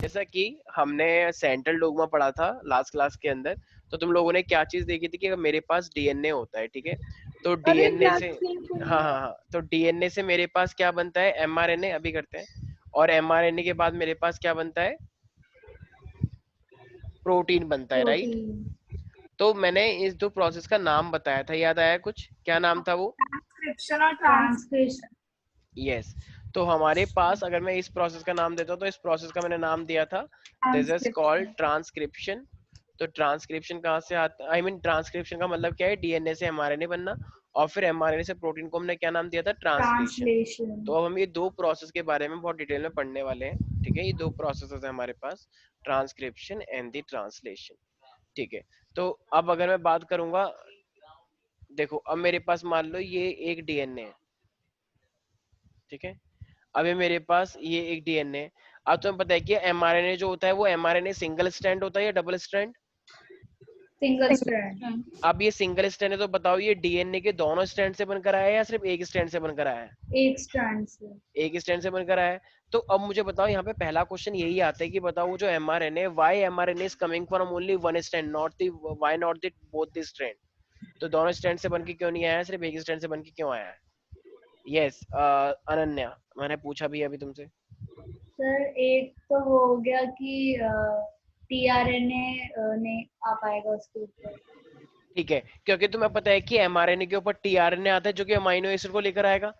जैसा कि हमने सेंट्रल डोग्मा पढ़ा था लास्ट क्लास के अंदर, तो तुम लोगों ने क्या चीज देखी थी कि अगर मेरे पास डीएनए होता है, ठीक है, तो अरे डीएनए क्लास से, चेंज हो हाँ गई। हाँ हाँ, तो डीएनए से मेरे पास क्या बनता है, एमआरएनए अभी करते हैं, और एमआरएनए के बाद मेरे पास क्या बनता है, प्रोटीन बनता है, राइट। प्रोटीन। तो मैंने इस दो प्रोसेस का नाम बताया था, याद आया कुछ, क्या नाम था वो? ट्रांसक्रिप्शन और ट्रांसक्रिप्शन। यस। तो हमारे पास अगर मैं इस प्रोसेस का नाम देता हूँ, तो इस प्रोसेस का मैंने नाम दिया था, this is called transcription. Transcription. तो ट्रांसक्रिप्शन कहाँ से आता, आई मीन ट्रांसक्रिप्शन का मतलब क्या है, डीएनए से एमआरएनए बनना, और फिर एमआरएनए से प्रोटीन को हमने क्या नाम दिया था, ट्रांसलेशन। ट्रांसलेशन। तो अब हम ये दो प्रोसेस के बारे में बहुत डिटेल में पढ़ने वाले हैं, ठीक है। ये दो प्रोसेस है हमारे पास, ट्रांसक्रिप्शन एंड द ट्रांसलेशन, ठीक है। तो अब अगर मैं बात करूंगा, देखो अब मेरे पास मान लो ये एक डीएनए है, ठीक है। अभी मेरे पास ये एक डीएनए है। अब तुम्हें पता है कि एमआरएनए जो होता है वो एमआरएनए सिंगल स्ट्रैंड होता है या डबल स्ट्रैंड? Single strand. अब ये सिंगल स्ट्रैंड है, तो बताओ ये डीएनए के दोनों स्ट्रैंड से बनकर आया है या सिर्फ एक स्ट्रैंड से बनकर आया है? एक स्ट्रैंड से। एक स्ट्रैंड से बनकर आया है। तो अब मुझे बताओ, यहाँ पे पहला क्वेश्चन यही आता है कि बताओ वो जो mRNA, why mRNA is coming from only one strand, not the, why not the both the strand? तो दोनों स्ट्रैंड से बनके क्यों नहीं आया, सिर्फ एक स्ट्रैंड से बनके क्यों आया है? यस, अनन्या, मैंने पूछा भी अभी तुमसे। सर एक तो हो गया कि टीआरएनए ने आ पाएगा उसके ऊपर। ठीक है, क्योंकि तुम्हें पता है कि एमआरएनए के ऊपर टीआरएनए आता है जो कि अमाइनो एसिड को लेकर आएगा।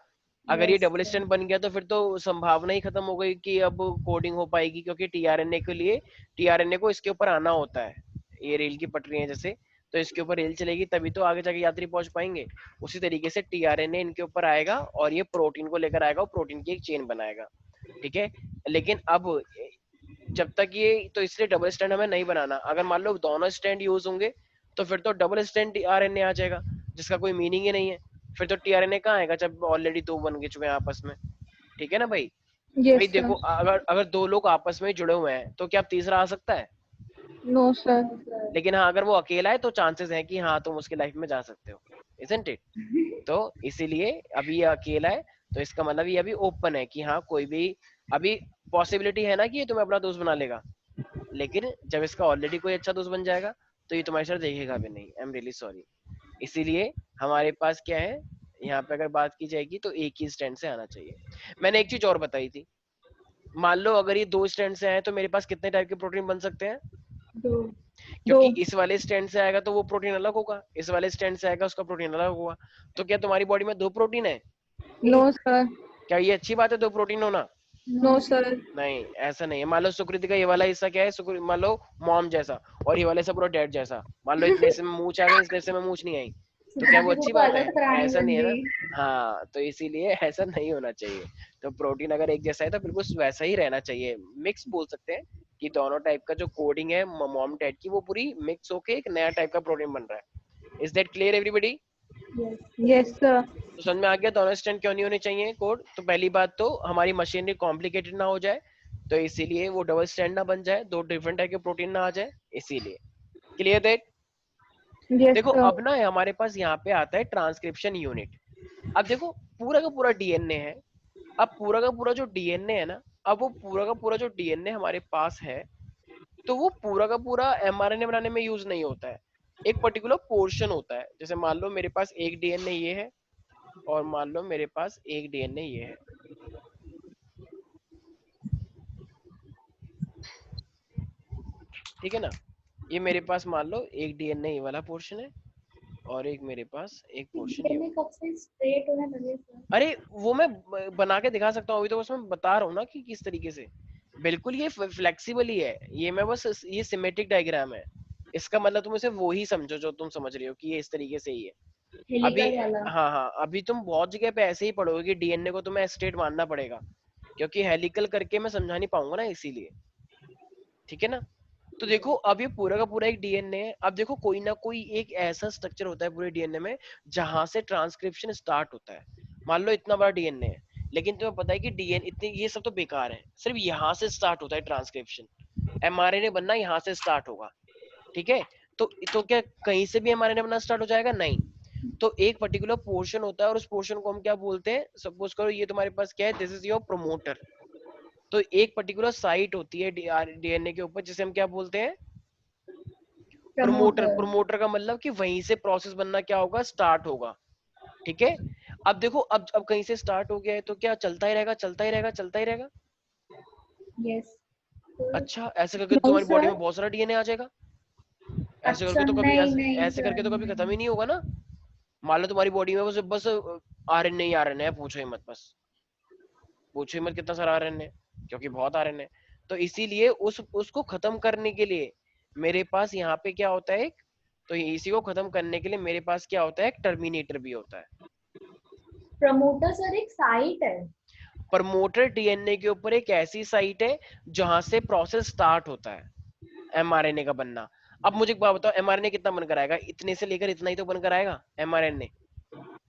अगर ये यस डबल सर। स्ट्रैंड बन गया तो फिर तो संभावना ही खत्म हो गई कि अब कोडिंग हो पाएगी, क्योंकि टीआरएनए के लिए, टीआरएनए को इसके ऊपर आना होता है, ये रेल की पटरी है जैसे, तो इसके ऊपर रेल चलेगी तभी तो आगे जाके यात्री पहुंच पाएंगे। उसी तरीके से टीआरएनए इनके ऊपर आएगा और ये प्रोटीन को लेकर आएगा और प्रोटीन की एक चेन बनाएगा, ठीक है। लेकिन अब जब तक ये, तो इसलिए डबल स्टैंड हमें नहीं बनाना। अगर मान लो दोनों स्टैंड यूज होंगे तो फिर तो डबल स्टैंड टीआरएनए आ जाएगा, जिसका कोई मीनिंग ही नहीं है। फिर तो टीआरएनए कहाँ आएगा जब ऑलरेडी दो बन के चुके हैं आपस में, ठीक है ना भाई। भाई यस देखो, सर। अगर अगर दो लोग आपस में जुड़े हुए हैं तो क्या अब तीसरा आ सकता है? No sir. No sir. लेकिन हाँ, अगर वो अकेला है तो चांसेस है कि हाँ तुम उसकी लाइफ में जा सकते हो, इजंट इट? तो इसीलिए अभी ये अकेला है, तो इसका मतलब ये अभी ओपन है कि हाँ कोई भी, अभी पॉसिबिलिटी है ना कि ये तुम्हें अपना दोस्त बना लेगा, लेकिन जब इसका ऑलरेडी कोई अच्छा दोस्त बन जाएगा तो ये तुम्हारी तरफ देखेगा भी नहीं। I am really sorry. इसीलिए हमारे पास क्या है, यहाँ पे अगर बात की जाएगी तो एक ही स्टैंड से आना चाहिए। मैंने एक चीज और बताई थी, मान लो अगर ये दो स्टैंड से आए तो मेरे पास कितने टाइप के प्रोटीन बन सकते हैं? दो। दो। क्योंकि इस वाले स्टैंड से आएगा तो वो प्रोटीन अलग होगा, इस वाले स्टैंड से आएगा उसका प्रोटीन अलग होगा। तो क्या तुम्हारी बॉडी में दो प्रोटीन है? नो एक। सर। क्या ये अच्छी बात है दो प्रोटीन होना? No no sir. सर। नहीं, ऐसा नहीं है। मान लो सुकृति का ये वाला हिस्सा क्या है, मान लो मॉम जैसा, और ये वाला हिस्सा पूरा डैड जैसा। मान लो इतने हिस्से में मूंछ आ गई, इतने हिस्से में मूंछ नहीं आई, तो क्या वो सुकृति को अच्छी तो बात है? अलग प्राणी ऐसा बन नहीं है ना। गई। हाँ, तो इसीलिए ऐसा नहीं होना चाहिए। तो प्रोटीन अगर एक जैसा है तो बिल्कुल वैसा ही रहना चाहिए, मिक्स बोल सकते हैं कि दोनों टाइप का जो कोडिंग है मॉम डैड की, वो पूरी मिक्स होके एक नया टाइप का प्रोटीन बन रहा है। Is that clear everybody? Yes. Yes sir. तो समझ में आ गया दोनों स्टैंड क्यों नहीं होने चाहिए कोड? तो पहली बात तो हमारी मशीनरी कॉम्प्लिकेटेड ना हो जाए, तो इसीलिए वो डबल स्टैंड ना बन जाए, दो डिफरेंट टाइप के प्रोटीन ना आ जाए, इसीलिए। Clear that? यस देखो सर। अब ना हमारे पास यहाँ पे आता है ट्रांसक्रिप्शन यूनिट। अब देखो पूरा का पूरा डीएनए है, अब पूरा का पूरा जो डीएनए है ना, अब वो पूरा का पूरा जो डीएनए हमारे पास है, तो वो पूरा का पूरा एमआरएनए बनाने में यूज नहीं होता है, एक पर्टिकुलर पोर्शन होता है। जैसे मान लो मेरे पास एक डीएनए ये है, और मान लो मेरे पास एक डीएनए ये है, ठीक है ना। ये मेरे पास मान लो एक डीएनए ये वाला पोर्शन है, और एक मेरे पास एक पोर्शन ये डीएनए वाला। कब से स्ट्रेट होने लगे सर? अरे वो मैं बना के दिखा सकता हूँ, अभी तो बस मैं बता रहा हूँ ना कि किस तरीके से। बिल्कुल ये फ्लेक्सिबल ही है, ये मैं बस ये सिमेट्रिक डायग्राम है, इसका मतलब तुम इसे वो ही समझो जो तुम समझ रहे हो कि ये इस तरीके से ही है। अभी, हेलिकल वाला। हाँ हाँ, अभी तुम बहुत जगह पे ऐसे ही पढ़ोगे कि डीएनए को तुम्हें स्ट्रेट मानना पड़ेगा, क्योंकि हेलिकल करके मैं समझा नहीं पाऊंगा ना, इसीलिए, ठीक है ना। तो देखो अब ये पूरा का पूरा एक डीएनए है। अब देखो कोई ना कोई एक ऐसा स्ट्रक्चर होता है पूरे डीएनए में जहां से ट्रांसक्रिप्शन स्टार्ट होता है। मान लो इतना बड़ा डीएनए है, लेकिन तुम्हें पता है कि डीएनए इतने ये सब तो बेकार है, सिर्फ यहाँ से स्टार्ट होता है ट्रांसक्रिप्शन, एमआरएनए बनना यहाँ से स्टार्ट होगा, ठीक है। तो क्या कहीं से भी एमआरएनए बनना स्टार्ट हो जाएगा? नहीं। तो एक पर्टिकुलर पोर्शन होता है और उस पोर्शन को हम क्या बोलते हैं, सपोज करो ये तुम्हारे पास क्या है, दिस इज योर प्रोमोटर, तो एक पर्टिकुलर साइट होती है डीएनए के ऊपर जिसे हम क्या बोलते हैं, प्रमोटर। प्रमोटर। प्रमोटर का मतलब कि वहीं से प्रोसेस बनना क्या होगा, स्टार्ट होगा। ठीक है, अब देखो, अब कहीं से स्टार्ट हो गया है तो क्या चलता ही रहेगा, चलता ही रहेगा, चलता ही रहेगा। यस। अच्छा, ऐसे करके तो No, तुम्हारी बॉडी में sir. बहुत सारा डीएनए आ जाएगा। ऐसे करके अच्छा, तो कभी नहीं ऐसे, नहीं ऐसे सर, करके तो कभी खत्म नहीं। ही नहीं होगा ना। मान लो तुम्हारी बॉडी में बस बस आरएनए ही आरएनए है, पूछो ही मत, बस पूछो ही मत कितना सारा आरएनए, क्योंकि बहुत आरएनए। तो इसीलिए उसको खत्म करने के लिए मेरे पास यहाँ पे क्या होता है एक, तो इसी को खत्म करने के लिए मेरे पास क्या होता है, एक टर्मिनेटर भी होता है। प्रमोटर सर एक साइट है। प्रमोटर डीएनए के ऊपर एक ऐसी साइट है जहां से प्रोसेस स्टार्ट होता है एमआरएनए का बनना। अब मुझे एक बात बताओ, एमआरएनए कितना बनकर आएगा, इतने से लेकर इतना ही तो बनकर आएगा एमआरएनए।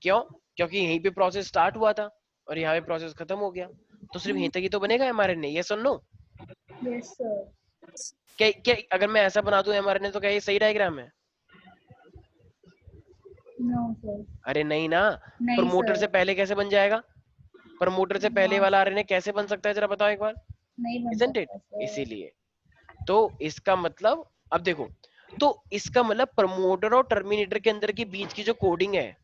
क्यों? क्योंकि यहीं पे प्रोसेस स्टार्ट हुआ था और यहाँ पे प्रोसेस खत्म हो गया, तो सिर्फ यहीं तक ही तो बनेगा एमआरएनए, यस और नो। Yes sir. क्या क्या अगर मैं ऐसा बना दूं एमआरएनए, तो क्या ये सही डायग्राम है? No sir. अरे नहीं ना। नहीं प्रमोटर सर। से पहले कैसे बन जाएगा, प्रमोटर से पहले हाँ, वाला आरएनए कैसे बन सकता है, जरा बताओ एक बार। नहीं बन इजंट इट? सकता सर। इसीलिए तो इसका मतलब, अब देखो, तो इसका मतलब प्रमोटर और टर्मिनेटर के अंदर की बीच की जो कोडिंग है,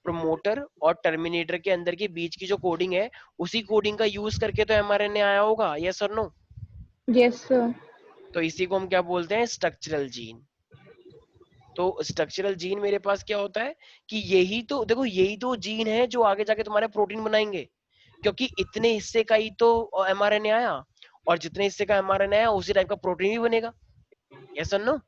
प्रमोटर और टर्मिनेटर के अंदर की बीच की जो कोडिंग है, उसी कोडिंग का यूज करके तो एमआरएनए आया होगा, यस और नो। Yes, sir. तो इसी को हम क्या बोलते हैं, स्ट्रक्चरल जीन। तो स्ट्रक्चरल जीन मेरे पास क्या होता है कि यही तो देखो, यही तो जीन है जो आगे जाके तुम्हारे प्रोटीन बनाएंगे, क्योंकि इतने हिस्से का ही तो एमआरएनए आया, और जितने हिस्से का एमआरएनए आया उसी टाइप का प्रोटीन भी बनेगा, यस और नो।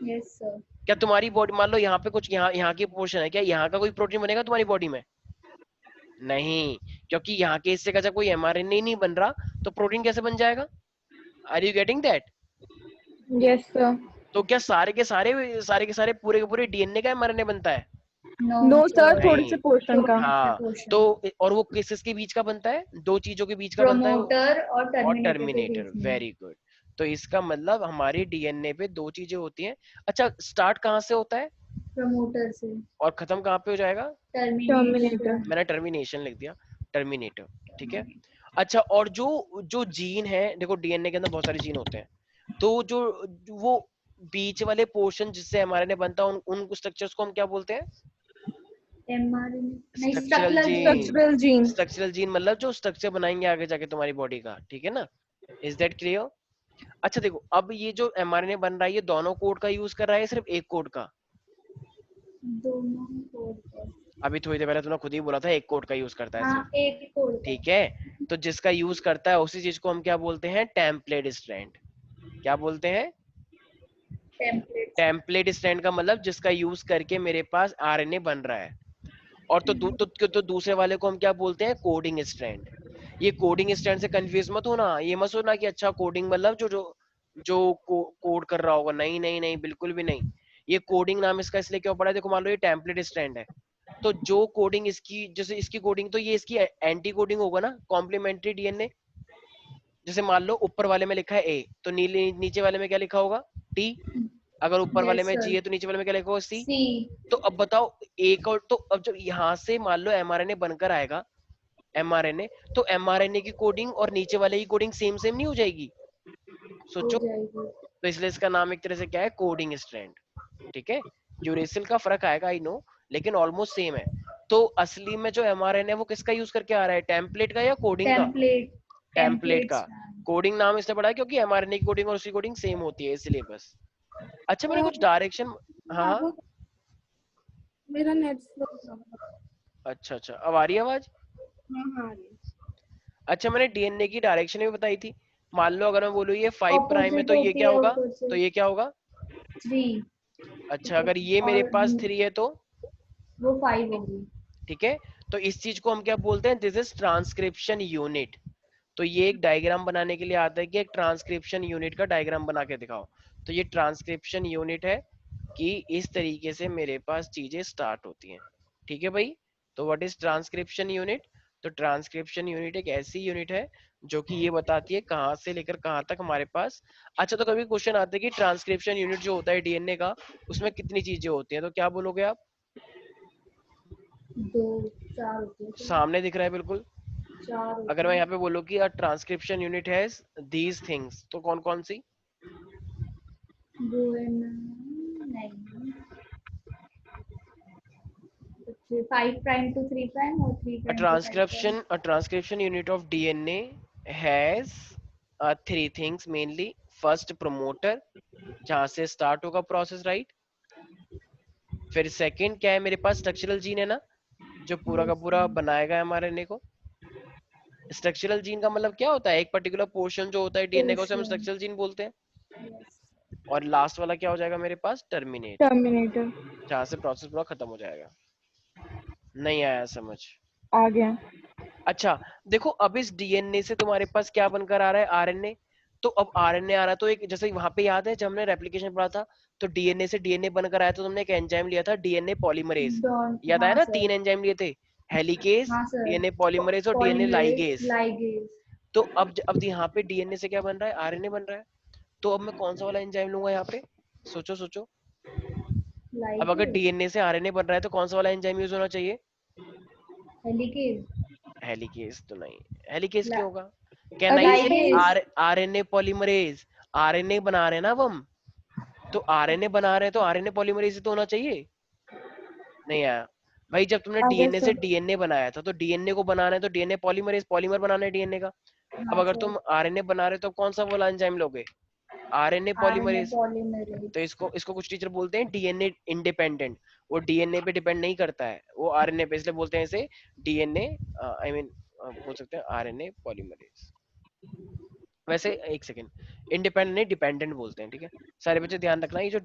Yes sir. क्या तुम्हारी बॉडी, मान लो यहाँ पे कुछ यहाँ की पोर्शन है, क्या यहाँ का कोई प्रोटीन बनेगा तुम्हारी बॉडी में? नहीं, क्योंकि यहाँ के हिस्से का जब कोई एमआरएनए नहीं बन रहा तो प्रोटीन कैसे बन जाएगा? Are you getting that? Yes, sir. तो क्या सारे के सारे पूरे के पूरे डीएनए का एमआरएनए बनता है? No No, sir. सर। थोड़े से नहीं। portion का. थोड़े से हाँ, तो पोर्शन। और वो किसके बीच का बनता है, दो चीजों के बीच का बनता है, प्रमोटर और और टर्मिनेटर के टर्मिनेटर, बीच में। Very good. तो इसका मतलब हमारे डीएनए पे दो चीजें होती हैं। अच्छा, स्टार्ट कहाँ से होता है प्रमोटर से। और खत्म कहाँ पे हो जाएगा? Terminator. टर्मिनेशन। मैंने टर्मिनेशन लिख दिया, टर्मिनेटर। ठीक है। अच्छा, और जो जो जीन है, देखो डीएनए के अंदर बहुत सारे जीन होते हैं, तो जो वो बीच वाले पोर्शन जिससे एमआरएनए बनता है, उन स्ट्रक्चर्स को हम क्या बोलते हैं? एमआरएनए नहीं, structural structural gene. Gene. Structural gene. Structural gene मतलब जो स्ट्रक्चर बनाएंगे आगे जाके तुम्हारी बॉडी का, ठीक है ना? Is that clear? अच्छा देखो, अब ये जो एमआरएनए बन रहा है, ये दोनों कोड का यूज कर रहा है, सिर्फ एक कोड का? दोनों कोड पर। अभी थोड़ी देर पहले तुमने खुद ही बोला था एक कोड का यूज करता है हाँ, सिर्फ। एक कोड पर। ठीक है, तो जिसका यूज करता है उसी चीज को हम क्या बोलते हैं, टेम्पलेट स्ट्रैंड। क्या बोलते हैं? टेम्पलेट्स। टेम्पलेट स्ट्रैंड का मतलब जिसका यूज करके मेरे पास आरएनए बन रहा है। और तो दूसरे वाले को हम क्या बोलते हैं, कोडिंग स्ट्रैंड। ये कोडिंग स्ट्रैंड से कंफ्यूज मत होना, ये मत सोचना कि अच्छा कोडिंग मतलब जो जो जो कोड कर रहा होगा, नहीं नहीं नहीं, बिल्कुल भी नहीं। ये कोडिंग नाम इसका इसलिए क्यों पड़ा है, देखो मान लो ये टेम्पलेट स्ट्रैंड है, तो जो कोडिंग इसकी, जैसे इसकी कोडिंग, तो ये इसकी एंटी कोडिंग होगा ना, कॉम्प्लीमेंट्री डीएनए। जैसे मान लो ऊपर वाले में लिखा है ए, तो नीचे वाले में क्या लिखा होगा, टी। अगर ऊपर वाले यस में जी सर। है तो नीचे वाले में क्या लिखा होगा, सी। सी। तो अब बताओ, एक और तो अब जब यहाँ से मान लो एमआरएनए बनकर आएगा, एमआरएनए, तो एमआरएनए की कोडिंग और नीचे वाले की कोडिंग सेम सेम नहीं हो जाएगी? हो सोचो। जाएगी। तो इसलिए इसका नाम एक तरह से क्या है, कोडिंग स्ट्रैंड। ठीक है, यूरेसिल का फर्क आएगा, आई नो, लेकिन ऑलमोस्ट सेम है। तो असली में जो एमआरएनए है वो किसका यूज करके आ रहा है, टेम्पलेट का या कोडिंग का? टेम्पलेट। Template templates. का। कोडिंग नाम इसलिए पड़ा है क्योंकि एमआरएनए की कोडिंग और उसकी कोडिंग सेम होती है, इसलिए बस। अच्छा, मैंने कुछ डायरेक्शन, हाँ हाँ, मेरा नेट स्लो। अच्छा अच्छा, अब आ रही है आवाज? हाँ. अच्छा, मैंने डीएनए की डायरेक्शन भी बताई थी। मान लो अगर मैं बोलूँ ये 5 प्राइम है, ऑपोजिट तो ये होती क्या है होगा, ऊपर तो से। ये क्या होगा? 3। अच्छा, अगर ये मेरे और पास 3 है तो? वो 5 होगी। ठीक है, तो इस चीज को हम क्या बोलते हैं, दिस इज ट्रांसक्रिप्शन यूनिट। तो ये एक डायग्राम बनाने के लिए आता है कि एक ट्रांसक्रिप्शन यूनिट का डायग्राम बना के दिखाओ। तो ये ट्रांसक्रिप्शन यूनिट है कि इस तरीके से मेरे पास चीजें स्टार्ट होती हैं। ठीक है भाई, तो व्हाट इज ट्रांसक्रिप्शन यूनिट? तो ट्रांसक्रिप्शन यूनिट एक ऐसी यूनिट है जो कि ये बताती है कहाँ से लेकर कहाँ तक हमारे पास। अच्छा, तो कभी क्वेश्चन आता है कि ट्रांसक्रिप्शन यूनिट जो होता है डीएनए का, उसमें कितनी चीजें होती हैं, तो क्या बोलोगे आप? 2 4 होती है। सामने दिख रहा है बिल्कुल। 4 अगर मैं यहाँ पे बोलूँ कि a transcription unit has these things, तो कौन कौन सी? नहीं, 5 प्राइम टू 3 प्राइम और 3 A prime two 5 prime. transcription unit of DNA has three things mainly. First promoter, जहां से स्टार्ट होगा प्रोसेस, राइट? फिर सेकंड क्या है मेरे पास? स्ट्रक्चरल जीन है ना, जो पूरा का पूरा बनाएगा mRNA को। स्ट्रक्चरल जीन का मतलब क्या होता है? एक पर्टिकुलर पोर्शन जो होता है डीएनए का, उसे हम स्ट्रक्चरल जीन बोलते हैं। और लास्ट वाला क्या हो जाएगा मेरे पास? Terminate, terminator. जहां से प्रोसेस पूरा खत्म हो जाएगा। नहीं आया समझ? आ गया। अच्छा देखो, अब इस डीएनए से तुम्हारे पास क्या बनकर आ रहा है? आरएनए। तो अब आरएनए आ रहा, तो एक जैसे वहां पे याद है जब हमने रेप्लिकेशन पढ़ा था, तो डीएनए से डीएनए बनकर आया, तो तुमने एक एंजाइम लिया था डीएनए पॉलीमरेज, याद आया हाँ ना? सर, 3 एंजाइम लिए थे, हेलिकेज, हाँ सर, डीएनए पॉलीमरेज और डीएनए पॉलीमरेज, लाइगेज। लाइगेज, तो अब यहाँ पे डीएनए से क्या बन रहा है? आरएनए बन रहा है। तो अब मैं कौन सा वाला एंजाइम लूंगा यहाँ पे? सोचो सोचो। अब अगर लाइगेज, डीएनए से आरएनए बन रहा है तो कौन सा वाला एंजाइम यूज होना चाहिए? हेलिकेज, हेलिकेज तो नहीं। हेलिकेज क्यों होगा? कैन आई से लाइगेज। RNA polymerase? आरएनए बना रहे हैं ना अब हम, तो आरएनए बना रहे हैं तो आरएनए पॉलीमरेज तो होना चाहिए। नहीं आया भाई। जब तुमने आ गया डीएनए से सर। डीएनए बनाया था, तो डीएनए को बनाना है तो डीएनए पॉलीमरेज, पॉलीमर बनाना है डीएनए का। अब हाँ अगर सर, तुम आरएनए बना रहे हो तो कौन सा वाला एंजाइम लोगे? RNA RNA polymerase. पॉलीमरेज। तो इसको इसको कुछ टीचर बोलते हैं डीएनए इंडिपेंडेंट। वो डीएनए पे डिपेंड नहीं करता है, वो आरएनए पे, इसलिए बोलते हैं इसे डीएनए, आई मीन बोल सकते हैं आरएनए पॉलीमरेज। वैसे एक सेकंड, इंडिपेंडेंट नहीं, डिपेंडेंट बोलते हैं, ठीक है? सारे बच्चे ध्यान रखना, ये जो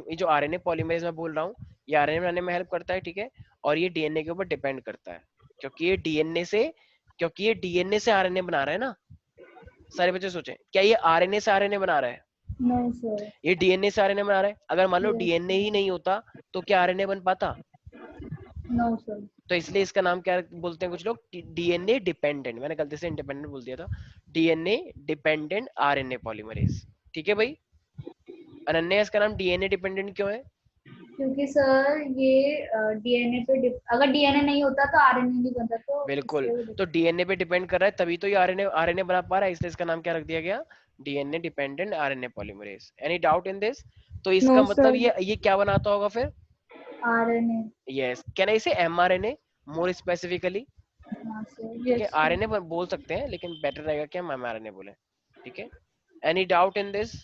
ये जो आरएनए पॉलीमरेज मैं बोल रहा हूँ, ये आरएनए बनाने में हेल्प करता है, ठीक है? और ये डीएनए के ऊपर डिपेंड करता है, क्योंकि ये डीएनए से आरएनए बना रहा है ना। सारे बच्चे सोचें, क्या ये आरएनए से आरएनए बना रहा है? No sir. ये डीएनए से आरएनए बना रहा है। अगर मान लो यस डीएनए सर। ही नहीं होता तो क्या आरएनए बन पाता? No sir. तो इसलिए इसका नाम क्या बोलते हैं कुछ लोग? DNA dependent. मैंने गलती से इंडिपेंडेंट बोल दिया था। डीएनए डिपेंडेंट आरएनए पॉलीमरेज, ठीक है भाई? अनन्या, इसका नाम डीएनए डिपेंडेंट क्यों है? क्योंकि सर ये डीएनए पे अगर डीएनए नहीं होता तो आरएनए नहीं बनता, तो बिल्कुल, इसलिए वो तो डीएनए पे डिपेंड कर रहा है, तभी तो ये आरएनए आरएनए बना पा रहा है, इसलिए इसका नाम क्या रख दिया गया? DNA dependent RNA polymerase. Any doubt in this? तो नो इसका मतलब सर। ये क्या बनाता होगा फिर? आरएनए। यस, कैन आई से एमआरएनए मोर स्पेसिफिकली? हाँ सर। ठीक है, यस सर। आरएनए बोल सकते हैं, लेकिन बेटर रहेगा कि हम एमआरएनए बोले, ठीक है? Any doubt in this?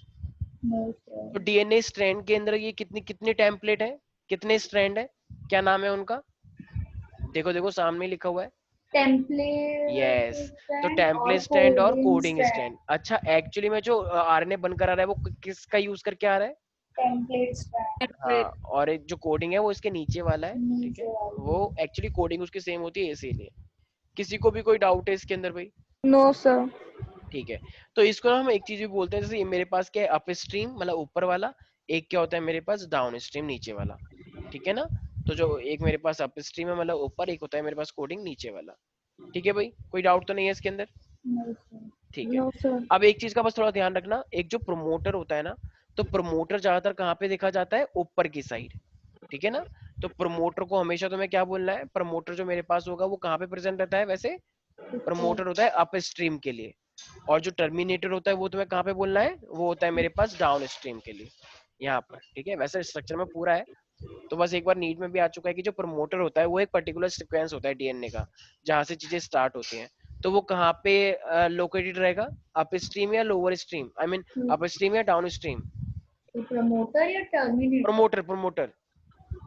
No तो सर। डीएनए स्ट्रैंड के अंदर ये कितनी कितने टेम्पलेट है, कितने स्ट्रैंड है, क्या नाम है उनका? देखो देखो सामने लिखा हुआ है। टेम्पलेट यस, तो स्टैंड और टेम्पलेट स्टैंड और कोडिंग कोडिंग स्टैंड। स्टैंड। अच्छा, एक्चुअली में जो आरएनए बनकर आ रहा है वो किसका यूज करके आ रहा है? टेम्पलेट स्टैंड हाँ, और एक जो कोडिंग है वो इसके नीचे वाला है, ठीक है? नीचे वो वाली। एक्चुअली कोडिंग उसकी सेम होती है, इसीलिए। किसी को भी कोई डाउट है इसके अंदर भाई? No sir. ठीक है, तो इसको ना हम एक चीज भी बोलते हैं, जैसे ये मेरे पास क्या है, अप स्ट्रीम मतलब ऊपर वाला, एक क्या होता है मेरे पास डाउन स्ट्रीम नीचे वाला, ठीक है ना? तो जो एक मेरे पास अप स्ट्रीम है मतलब ऊपर, एक होता है मेरे पास कोडिंग नीचे वाला, ठीक है भाई? कोई डाउट तो नहीं है इसके अंदर? No sir. ठीक है। No sir. अब एक चीज का बस थोड़ा ध्यान रखना, एक जो प्रोमोटर होता है ना, तो प्रोमोटर ज्यादातर कहाँ पे देखा जाता है? ऊपर की साइड, ठीक है ना? तो प्रोमोटर को हमेशा तुम्हें क्या बोलना है? प्रोमोटर जो मेरे पास होगा वो कहाँ पे प्रेजेंट रहता है वैसे? ऊपर। प्रमोटर होता है अप स्ट्रीम के लिए, और जो टर्मिनेटर होता है वो तुम्हें कहाँ पे बोलना है? वो होता है मेरे पास डाउन स्ट्रीम के लिए, यहाँ पर, ठीक है? वैसे स्ट्रक्चर में पूरा है, तो बस एक बार नीट में भी आ चुका है कि जो प्रमोटर होता है वो एक पर्टिकुलर सीक्वेंस होता है डीएनए का, जहाँ से चीजें स्टार्ट होती हैं। तो वो कहाँ पे लोकेटेड रहेगा? अप स्ट्रीम या lower stream, I mean up stream या डाउन स्ट्रीम? तो प्रमोटर या terminator? Promoter, promoter.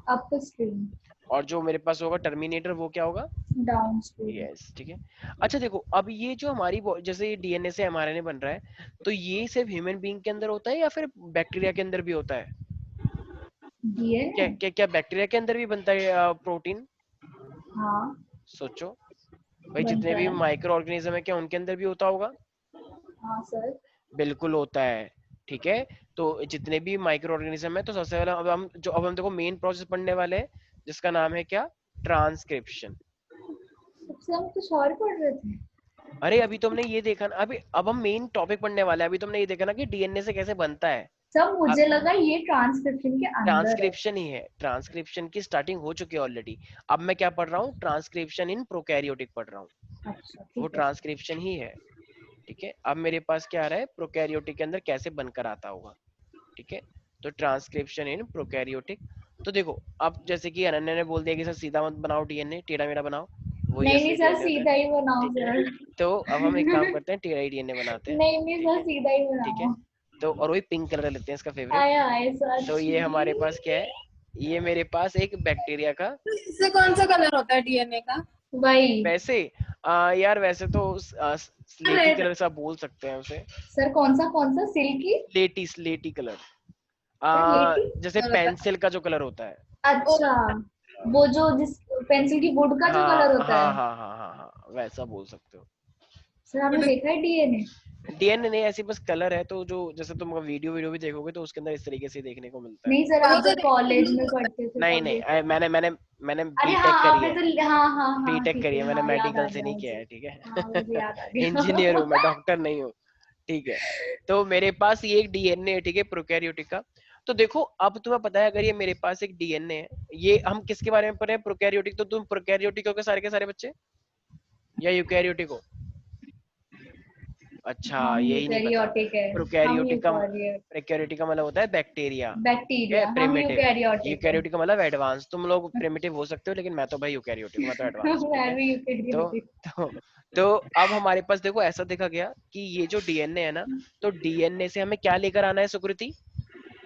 Up stream. और जो मेरे पास होगा टर्मिनेटर, वो क्या होगा? Down stream. यस, ठीक है। अच्छा देखो, अब ये जो हमारी जैसे ये डीएनए से एमआरएनए बन रहा है, तो ये सिर्फ ह्यूमन बीइंग के अंदर होता है या फिर बैक्टीरिया के अंदर भी होता है? क्या डीएनए। क्या क्या बैक्टीरिया के अंदर भी बनता है प्रोटीन? हाँ, सोचो भाई, जितने बनता भी है। माइक्रो ऑर्गेनिज्म है क्या उनके अंदर भी होता होगा? हाँ सर। बिल्कुल होता है, ठीक है? तो जितने भी माइक्रो ऑर्गेनिज्म है, तो सबसे पहले अब हम देखो मेन प्रोसेस पढ़ने वाले हैं, जिसका नाम है क्या? ट्रांसक्रिप्शन। सबसे हम कुछ और पढ़ रहे थे। अरे अभी तुमने ये देखा ना, अभी अब हम मेन टॉपिक पढ़ने वाले हैं, अभी तुमने ये देखा ना कि डीएनए से कैसे बनता है, सब मुझे लगा ये ट्रांसक्रिप्शन के अंदर है। ट्रांसक्रिप्शन ही है, ट्रांसक्रिप्शन की स्टार्टिंग हो चुकी है ऑलरेडी। अब मैं क्या पढ़ रहा हूँ, ट्रांसक्रिप्शन इन प्रोकैरियोटिक पढ़ रहा हूँ, अच्छा वो ठीक है। ट्रांसक्रिप्शन ही है। ठीक है, अब मेरे पास क्या आ रहा है, प्रोकैरियोटिक के अंदर कैसे बनकर आता होगा। ठीक है, तो ट्रांसक्रिप्शन इन प्रोकैरियोटिक। तो देखो अब जैसे कि अनन्या ने बोल दिया कि सर सीधा मत बनाओ डीएनए, टेढ़ा मेढ़ा बनाओ, वही नहीं असली सर डीएनए होता है। सीधा ही बनाओ ठीक है, सर। तो अब हम एक काम करते हैं, टेढ़ा ही डीएनए बनाते हैं। नहीं ठीक सर है, सीधा ही ठीक है, बनाओ। तो और वही पिंक कलर लेते हैं इसका फेवरेट। आया आया सर तो ये हमारे छी। पास क्या है, ये मेरे पास एक बैक्टीरिया का, इससे कौन सा कलर होता है डीएनए का? वही वैसे यार वैसे तो स्लेटी रेड। कलर सा बोल सकते हैं उसे, सर कौन सा सिल्की? स्लेटी स्लेटी कलर, क्या लेटी? जैसे पेंसिल का जो कलर होता है। अच्छा वो जो जिस पेंसिल की वुड का जो हाँ कलर होता हाँ है। हाँ हाँ हाँ हाँ, वैसा बोल सकते हो। सर आपने देखा है डीएनए? डीएनए नहीं, ऐसी बस कलर है, तो जो जैसे तुम वीडियो वीडियो भी देखोगे तो उसके अंदर इस तरीके से देखने को मिलता है। नहीं सर वो आप तो जब कॉलेज में पढ़ते थे नहीं तब नहीं, देखा। मैंने मैंने मैंने अरे हाँ बीटेक करी आपने है, तो हाँ बीटेक ठीक करी है, है मैंने, हाँ याद आ मेडिकल से गया नहीं किया मुझे। है। ठीक हाँ है, मुझे याद आ गया। इंजीनियर हूँ मैं, डॉक्टर नहीं हूँ। ठीक है, तो मेरे पास ये एक डीएनए है, ठीक है, प्रोकैरियोटिक का। तो देखो अब तुम्हें पता है, अगर ये मेरे पास एक डीएनए है, ये हम किसके बारे में पढ़ रहे हैं, प्रोकैरियोटिक, तो तुम प्रोकैरियोटिक हो के सारे बच्चे, या यूकैरियोटिक हो? अच्छा, हम यही नहीं पता। यूकैरियोटिक है। हम प्रोकैरियोटिक का, यूकैरियोट प्रोकैरियोटिक का मतलब होता है बैक्टीरिया। ठीक है, बैक्टीरिया, हम प्रिमिटिव। यूकैरियोटिक है। यूकैरियोटिक का मतलब एडवांस। तुम लोग प्रिमिटिव हो सकते हो, लेकिन मैं तो भाई यूकैरियोटिक हूँ, मैं तो एडवांस हूँ। ठीक मैं है, भी तो यूकैरियोटिक। तो तो अब हमारे पास देखो ऐसा देखा गया कि ये जो डीएनए है ना, तो डीएनए से हमें क्या लेकर आना है Sukriti,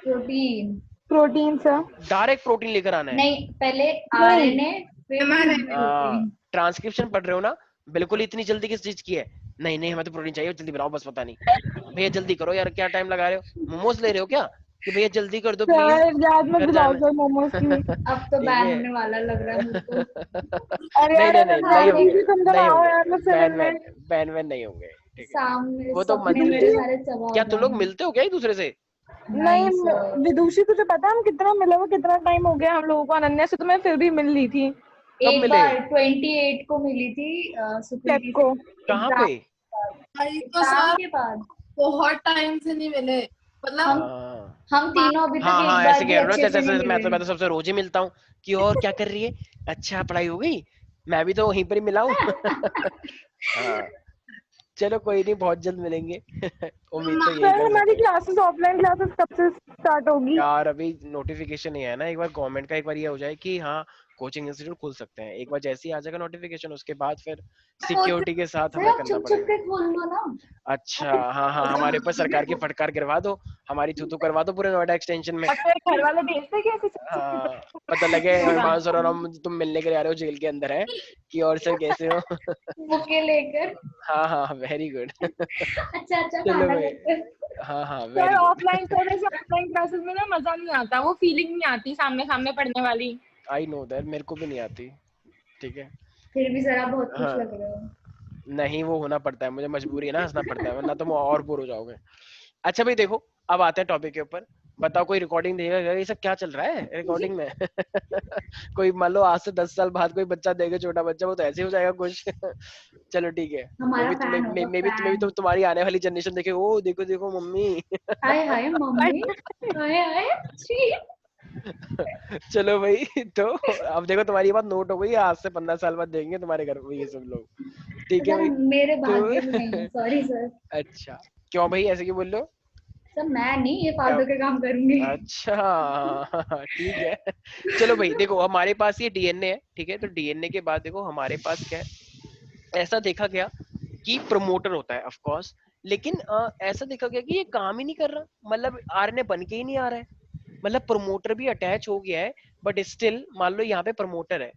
protein. Protein sir. Direct protein लेकर आना है। नहीं पहले नहीं आरएनए फिर mRNA। प्रोटीन। ट्रांसक्रिप्शन पढ़ रहे हो ना, बिल्कुल इतनी जल्दी किस चीज की है? नहीं नहीं, हमें तो प्रोटीन चाहिए, जल्दी बनाओ बस, पता नहीं भैया जल्दी करो यार, क्या टाइम लगा रहे हो, मोमोज ले रहे हो क्या, कि भैया जल्दी कर दो प्लीज, सर याद मत घर दिलाओ जाना सर मोमोज की। है। अब तो ठीक बैन है। होने वाला लग रहा है मेरे को। अरे नहीं यार नहीं नहीं, नहीं जल्दी होंगे, से समझा नहीं आओ होंगे, यार मुझसे बैन मिलने। वैन, बैन वैन नहीं होंगे। ठीक है, सामने वो तो मत सपने मेरे ही, सारे चबा हो क्या तुम लोग जाएंगे। मिलते हो क्या एक दूसरे से? नहीं नहीं सर। विदुषी तुझे पता है हम कितना मिले हुए, कितना टाइम हो गया हम लोगों को। अनन्या से तो मैं फिर भी मिल ली थी कब एक मिले, बार 28 को मिली थी टेप सुकृति से। को। कहाँ पे? एग्जाम भाई तो एग्जाम सर के बाद। बहुत टाइम से नहीं मिले, मतलब हम हाँ हम तीनों अभी तक हाँ एक हाँ, बार ऐसे भी कह रहे हो ना, अच्छे जैसे से नहीं जैसे मिले। मैं तो सबसे रोज ही मिलता हूँ, कि और क्या कर रही है, अच्छा पढ़ाई हो गई, मैं भी तो वहीं पर ही मिला हूँ। हाँ, चलो कोई नहीं, बहुत जल्द मिलेंगे। उम्मीद तो यही सर कर हमारी सकते हैं क्लासेस ऑफलाइन क्लासेस कब से स्टार्ट होगी? यार, अभी नोटिफिकेशन नहीं है ना, एक बार गवर्नमेंट का एक बार ये हो जाए कि हाँ कोचिंग इंस्टीट्यूट खुल सकते हैं, एक बार जैसे ही आ जाएगा नोटिफिकेशन, उसके बाद फिर सिक्योरिटी के साथ सर हमें आप करना चुप चुप पड़ेगा। के खोल लो ना। अच्छा, हाँ हाँ, हमारे ऊपर सरकार की फटकार गिरवा दो, हमारी थूथू करवा दो पूरे नोएडा एक्सटेंशन में। और फिर घर वाले भेजते कैसे हाँ, पता लगे हिमांशु सर और हम तुम मिलने के लिए आ रहे हो, जेल के अंदर है, कि और सर कैसे हो। बुके लेकर। हाँ हाँ, वेरी गुड। अच्छा अच्छा चलो खाना भाई, लेकर। हाँ हाँ, सर वेरी गुड। ऑफलाइन थोड़े से ऑफलाइन क्लासेस में ना मजा नहीं आता, वो फीलिंग नहीं आती सामने सामने पढ़ने वाली। आई नो दैट, मेरे को भी नहीं आती। ठीक है, फिर भी सर आप बहुत खुश हाँ, लग रहे हो। नहीं वो होना पड़ता है, मुझे मजबूरी है ना, हंसना पड़ता है, वरना तुम और बोर हो जाओगे। अच्छा भाई देखो, अब आते हैं टॉपिक के ऊपर। बताओ कोई रिकॉर्डिंग देगा, ये सब क्या चल रहा है रिकॉर्डिंग में? कोई मान लो आज से 10 साल बाद कोई बच्चा देगा, छोटा बच्चा, वो तो ऐसे ही हो जाएगा खुश। चलो ठीक है, मे हमारा भी फैन होगा मे भी तुम्हें भी, फैन। तो तुम्हारी आने वाली जनरेशन देखे, ओ देखो देखो मम्मी। हाय हाय मम्मी। हाय हाय छी। चलो भाई, तो अब देखो तुम्हारी ये बात नोट हो गई, आज से 15 साल बाद देंगे तुम्हारे घर में ये सब लोग। ठीक है सर भाई, मेरे तो भाग्य में नहीं है, सॉरी सर। अच्छा, क्यों भाई ऐसे क्यों बोल रहे हो? सर मैं नहीं ये क्या? फालतू के काम करूंगी। अच्छा, ठीक है। चलो भाई देखो, हमारे पास ये डीएनए है, ठीक है, तो डीएनए के बाद देखो हमारे पास क्या है, ऐसा देखा गया कि प्रमोटर होता है ऑफ कोर्स, लेकिन ऐसा देखा गया कि ये काम ही नहीं कर रहा, मतलब आरएनए बन के ही नहीं आ रहा है, मतलब प्रमोटर भी अटैच हो गया है, बट स्टिल मान लो यहाँ पे प्रमोटर है,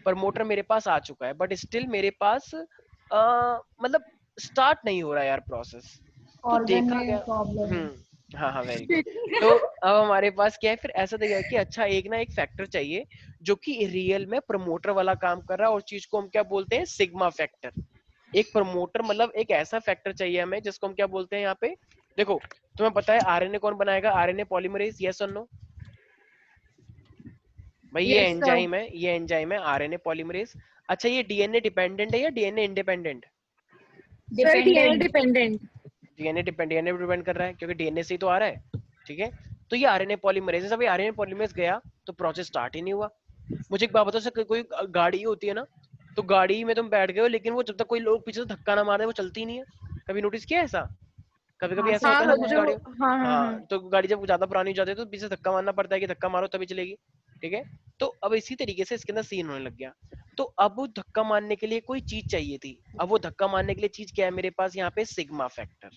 प्रमोटर मेरे पास आ चुका है, बट स्टिल मेरे पास मतलब स्टार्ट नहीं हो रहा यार प्रोसेस। तो ऑर्गन देखा में गया, प्रॉब्लम है। हाँ हाँ, वेरी गुड। तो अब हमारे पास क्या है, फिर ऐसा देखा कि अच्छा एक ना एक फैक्टर चाहिए जो कि रियल में प्रमोटर वाला काम कर रहा है, और चीज को हम क्या बोलते हैं, सिग्मा फैक्टर। एक प्रमोटर मतलब एक ऐसा फैक्टर चाहिए हमें जिसको हम क्या बोलते हैं यहाँ पे, देखो तुम्हें पता है आरएनए कौन बनाएगा, आरएनए पॉलीमरेज, यस और नो? भाई ये यस सर। एंजाइम है, ये एंजाइम है आरएनए पॉलीमरेज। अच्छा ये डीएनए डिपेंडेंट है या DNA independent? Sir DNA dependent. Dependent. DNA depend कर रहा है, क्योंकि डीएनए से ही तो आ रहा है। ठीक है। तो ये आरएनए पॉलीमरेज, जब ये आरएनए पॉलीमरेज गया तो प्रोसेस स्टार्ट ही नहीं हुआ। मुझे एक बात बताओ सर, कोई गाड़ी होती है ना, तो गाड़ी में तुम बैठ गए हो, लेकिन वो जब तक कोई लोग पीछे से धक्का ना मार दे वो चलती ही नहीं है। कभी नोटिस किया है ऐसा? कभी कभी हाँ ऐसा सर, होता है हाँ ना होता कुछ है। जो गाड़ी। हाँ हाँ हाँ हाँ, तो गाड़ी जब ज्यादा पुरानी हो जाती है तो पीछे धक्का मारना पड़ता है कि धक्का मारो तभी चलेगी। ठीक है। तो अब इसी तरीके से इसके अंदर सीन होने लग गया। तो अब वो धक्का मारने के लिए कोई चीज चाहिए थी। अब वो धक्का मारने के लिए चीज क्या है मेरे पास यहाँ पे? Sigma factor.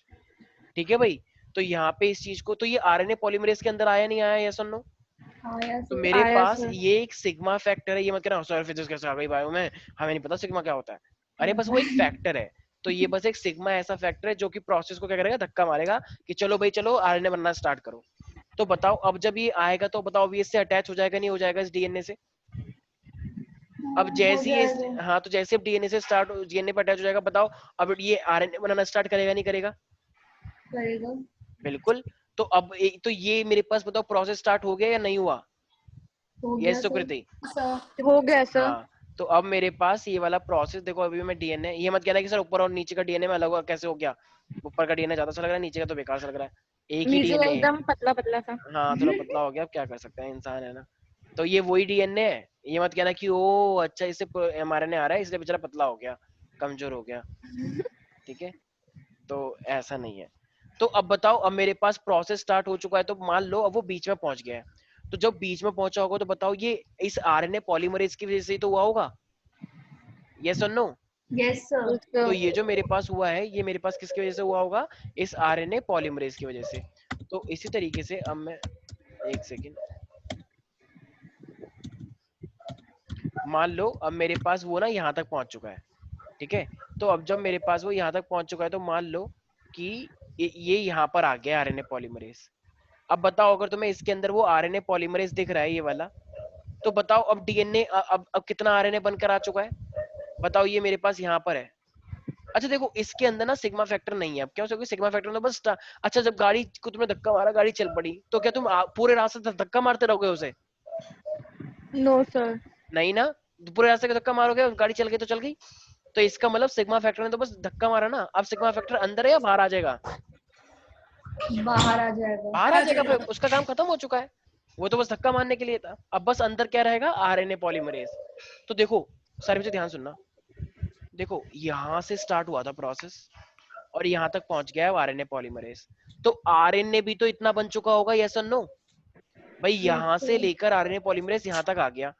ठीक है भाई। तो यहाँ पे इस चीज को, तो ये आरएनए पॉलीमरेज के अंदर आया नहीं आया, यस और नो? आया तो सर। मेरे आया पास सर। ये एक सिग्मा फैक्टर है। ये मत कहना सर फिजिक्स कैसे आ गई बायो में, हमें नहीं पता सिग्मा क्या होता है। अरे बस वो एक फैक्टर है। तो ये बस एक सिग्मा ऐसा फैक्टर है जो कि प्रोसेस को क्या करेगा? धक्का मारेगा कि चलो भाई चलो आरएनए बनना स्टार्ट करो। तो बताओ अब जब ये आएगा तो बताओ अभी इससे अटैच हो जाएगा नहीं हो जाएगा इस डीएनए से? अब हो जैसे ही इस, जाएगा। हाँ, तो जैसे अब डीएनए से स्टार्ट, डीएनए पर अटैच हो जाएगा, बताओ अब ये आरएनए बनाना स्टार्ट करेगा नहीं करेगा? करेगा। बिल्कुल। तो अब तो ये मेरे पास बताओ प्रोसेस स्टार्ट हो गया या नहीं हुआ? हो ये गया सर। सुकृति। सर हो गया सर। हाँ। तो अब मेरे पास ये वाला प्रोसेस देखो, अभी मैं डीएनए, ये मत कहना कि सर ऊपर और नीचे का डीएनए में अलग हुआ, कैसे हो गया? ऊपर का डीएनए ज्यादा अच्छा लग रहा है, नीचे का तो बेकार सा लग रहा है, एक ही नीचे का डीएनए है। एकदम पतला पतला सा। हाँ, थोड़ा पतला हो गया, अब क्या कर सकते हैं, इंसान है ना। तो ये वही डीएनए है, ये मत कहना कि ओ अच्छा इससे एमआरएनए आ रहा है इसलिए बेचारा पतला हो गया, कमजोर हो गया। ठीक है। तो ऐसा नहीं है। तो अब बताओ, अब मेरे पास प्रोसेस स्टार्ट हो चुका है, तो मान लो अब वो बीच में पहुंच गया है। तो जब बीच में पहुंचा होगा तो बताओ ये इस आरएनए पॉलीमरेज की वजह से ही तो हुआ होगा, यस और नो? Yes sir. यस तो सर। ये जो मेरे पास हुआ है, ये मेरे पास किसकी वजह से हुआ होगा? इस आरएनए पॉलीमरेज की वजह से। तो इसी तरीके से अब मैं, एक सेकेंड, मान लो अब मेरे पास वो ना यहाँ तक पहुंच चुका है। ठीक है। तो अब जब मेरे पास वो यहाँ तक पहुंच चुका है तो मान लो कि ये यहाँ पर आ गया आरएनए पॉलीमरेज। अब बताओ अगर तुम्हें इसके अंदर वो आरएनए पॉलीमरेज दिख रहा है ये वाला, तो बताओ अब डीएनए अब कितना आरएनए बनकर आ चुका है? बताओ ये मेरे पास यहाँ पर है। अच्छा देखो, इसके अंदर ना सिग्मा फैक्टर नहीं है। अब क्या हो सकता है? सिग्मा फैक्टर तो बस अच्छा, जब गाड़ी को तुमने धक्का मारा, गाड़ी चल पड़ी, तो क्या तुम पूरे रास्ते तक धक्का मारते रहोगे उसे? No sir. नहीं ना। पूरे रास्ते का धक्का मारोगे, गाड़ी चल गई तो चल गई। तो इसका मतलब सिग्मा फैक्टर ने तो बस धक्का मारा ना। अब सिग्मा फैक्टर अंदर है या बाहर आ जाएगा? बाहर आ जाएगा। बाहर आ जाएगा, फिर उसका काम खत्म हो चुका है। वो तो बस धक्का मारने के लिए था। अब बस अंदर क्या रहेगा? RNA polymerase. तो देखो सारे बच्चे ध्यान सुनना, देखो यहाँ से स्टार्ट हुआ था प्रोसेस और यहाँ तक पहुंच गया है आरएनए पॉलीमरेज। तो आरएनए भी तो इतना बन चुका होगा, यस और नो? भाई यस यहाँ से सर। लेकर आरएनए पॉलीमरेज यहाँ तक आ गया।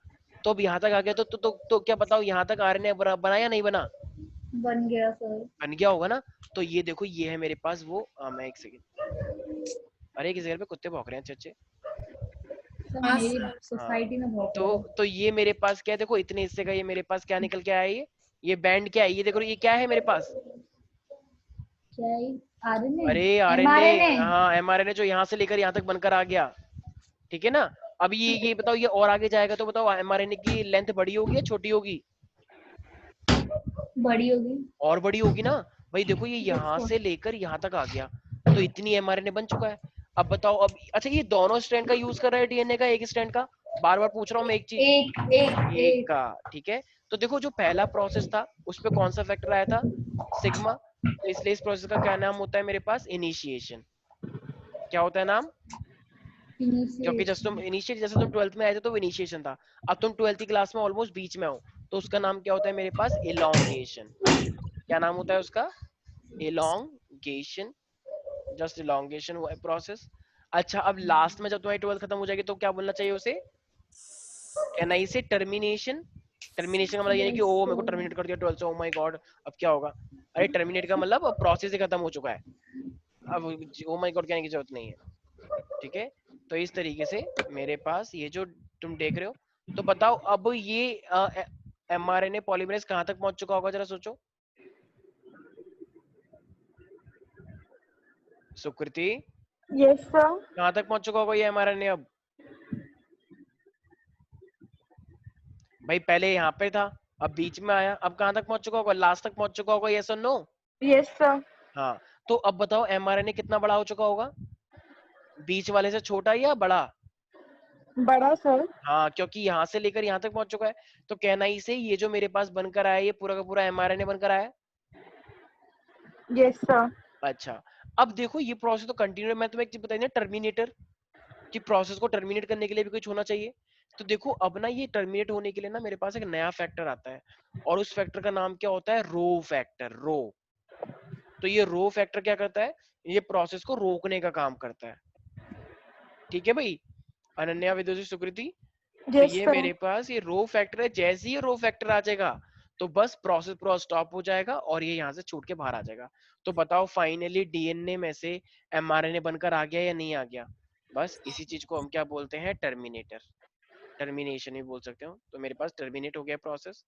तो अब यहाँ तक आ गया तो क्या बताओ, यहाँ तक आरएनए बना या नहीं बना? बन गया सर। बन गया होगा ना। तो ये देखो, ये है मेरे पास वो, मैं एक सेकंड, अरे किस घर पे कुत्ते भौंक रहे हैं, अच्छे। सर हाँ मेरी सर। हाँ। सोसाइटी में बहुत तो है। ये मेरे पास क्या है, देखो इतने हिस्से का ये मेरे पास क्या निकल के आया है, ये बैंड क्या है, ये देखो ये क्या है मेरे पास? क्या है? आरएनए। अरे आरएनए। एमआरएनए। हाँ, एमआरएनए जो यहाँ से लेकर यहाँ तक बनकर आ गया। ठीक है ना। अब ये बताओ, ये और आगे जाएगा तो बताओ एमआरएनए की लेंथ बड़ी होगी या छोटी होगी? बड़ी होगी। और बड़ी होगी ना। भाई देखो ये यस यहाँ सर। से लेकर यहाँ तक आ गया, तो इतनी एमआरएनए बन चुका है। अब बताओ, अब अच्छा ये दोनों स्ट्रैंड का यूज कर रहा है डीएनए का, एक स्ट्रैंड का? बार बार पूछ रहा हूँ मैं एक चीज। एक एक एक एक। का। ठीक है। तो देखो जो पहला प्रोसेस था उस पे कौन सा फैक्टर आया था? सिग्मा। तो इसलिए इस प्रोसेस का क्या नाम होता है मेरे पास? इनिशिएशन। क्या होता है नाम? क्योंकि जैसे तुम इनिशिएशन। इनिशिएट, जैसे तुम 12th में आए थे तो इनिशिएशन था। अब तुम 12th की क्लास में ऑलमोस्ट बीच में हो, तो उसका नाम क्या होता है मेरे पास? इलोंगेशन। क्या नाम होता है उसका? इलोंगेशन। जस्ट इलोंगेशन हुआ है प्रोसेस। अच्छा, अब लास्ट में जब तुम्हारी 12th खत्म हो जाएगी तो क्या बोलना चाहिए उसे? कहना इसे टर्मिनेशन। टर्मिनेशन का मतलब ये नहीं कि यस ओ मेरे को सर। टर्मिनेट कर दिया 12th से, ओ माय गॉड अब क्या होगा। अरे टर्मिनेट का मतलब प्रोसेस ही खत्म हो चुका है, अब ओ माय गॉड कहने की जरूरत नहीं है। ठीक है। तो इस तरीके से मेरे पास ये जो तुम देख रहे हो, तो बताओ अब ये एमआरएनए पॉलीमरेज कहाँ तक पहुंच चुका होगा, जरा सोचो। सुकृति, यस सर। कहाँ तक पहुंच चुका होगा ये एमआरएनए अब? भाई पहले यहाँ पे था, अब बीच में आया, अब कहाँ तक पहुंच चुका होगा? लास्ट तक पहुंच चुका होगा, यस और नो? Yes sir. हाँ। तो अब बताओ एमआरएनए कितना बड़ा हो चुका होगा? बीच वाले से छोटा या बड़ा? बड़ा सर। हाँ, क्योंकि यहाँ से लेकर यहाँ तक पहुंच चुका है। तो कहना ही से ये जो मेरे पास बनकर आया, ये पूरा का पूरा एमआरएनए बनकर आया। Yes sir. अच्छा। अब देखो ये प्रोसेस तो कंटिन्यू, मैं तुम्हें एक चीज बताई ना, टर्मिनेटर, कि प्रोसेस को टर्मिनेट करने के लिए भी कुछ होना चाहिए। तो देखो अब ना ये टर्मिनेट होने के लिए ना मेरे पास एक नया फैक्टर आता है, और उस फैक्टर का नाम क्या होता है, रो फैक्टर, रो। तो ये रो फैक्टर क्या करता है, ये प्रोसेस को रोकने का काम करता है। ठीक है भाई, अनन्या, विदुषी, सुकृति। तो यस ये सर। मेरे पास ये रो फैक्टर है, जैसे ही रो फैक्टर आ जाएगा तो बस प्रोसेस पूरा स्टॉप हो जाएगा और ये यहाँ से छूट के बाहर आ जाएगा। तो बताओ फाइनली डीएनए में से एमआरएनए बनकर आ गया या नहीं आ गया। बस इसी चीज को हम क्या बोलते हैं, टर्मिनेटर, टर्मिनेशन भी बोल सकते हो। तो मेरे पास टर्मिनेट हो गया प्रोसेस।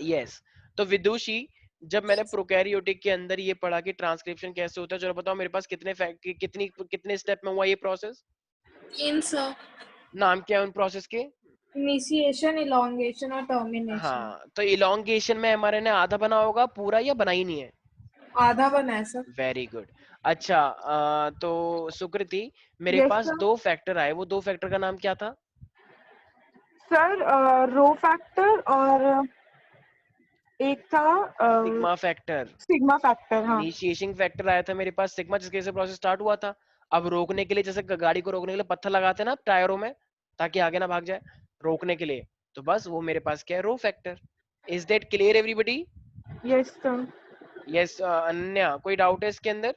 यस। तो विदुषी, जब मैंने प्रोकैरियोटिक के अंदर ये पढ़ा कि ट्रांसक्रिप्शन कैसे होता है, जरा बताओ मेरे पास कितने स्टेप में हुआ ये प्रोसेस, 300। नाम क्या है उन प्रोसेस के। इनिशिएशन, इलोंगेशन और टर्मिनेशन। हाँ, तो इलोंगेशन में एमआरएनए आधा बना होगा पूरा या बना ही नहीं है। आधा बना है सर। Very good. अच्छा, तो सुकृति, मेरे यस पास सर। 2 फैक्टर आए, वो 2 फैक्टर का नाम क्या था। सर रो फैक्टर और एक था सिग्मा फैक्टर। Sigma factor. हाँ इनिशिएशन फैक्टर आया था मेरे पास सिग्मा, जिसके से प्रोसेस स्टार्ट हुआ था। अब रोकने के लिए, जैसे गाड़ी को रोकने के लिए पत्थर लगाते हैं ना टायरों में, ताकि आगे ना भाग जाए, रोकने के लिए, तो बस वो मेरे पास क्या है, rho factor. Is that clear everybody. Yes sir. Yes. Ananya, कोई डाउट है इसके अंदर।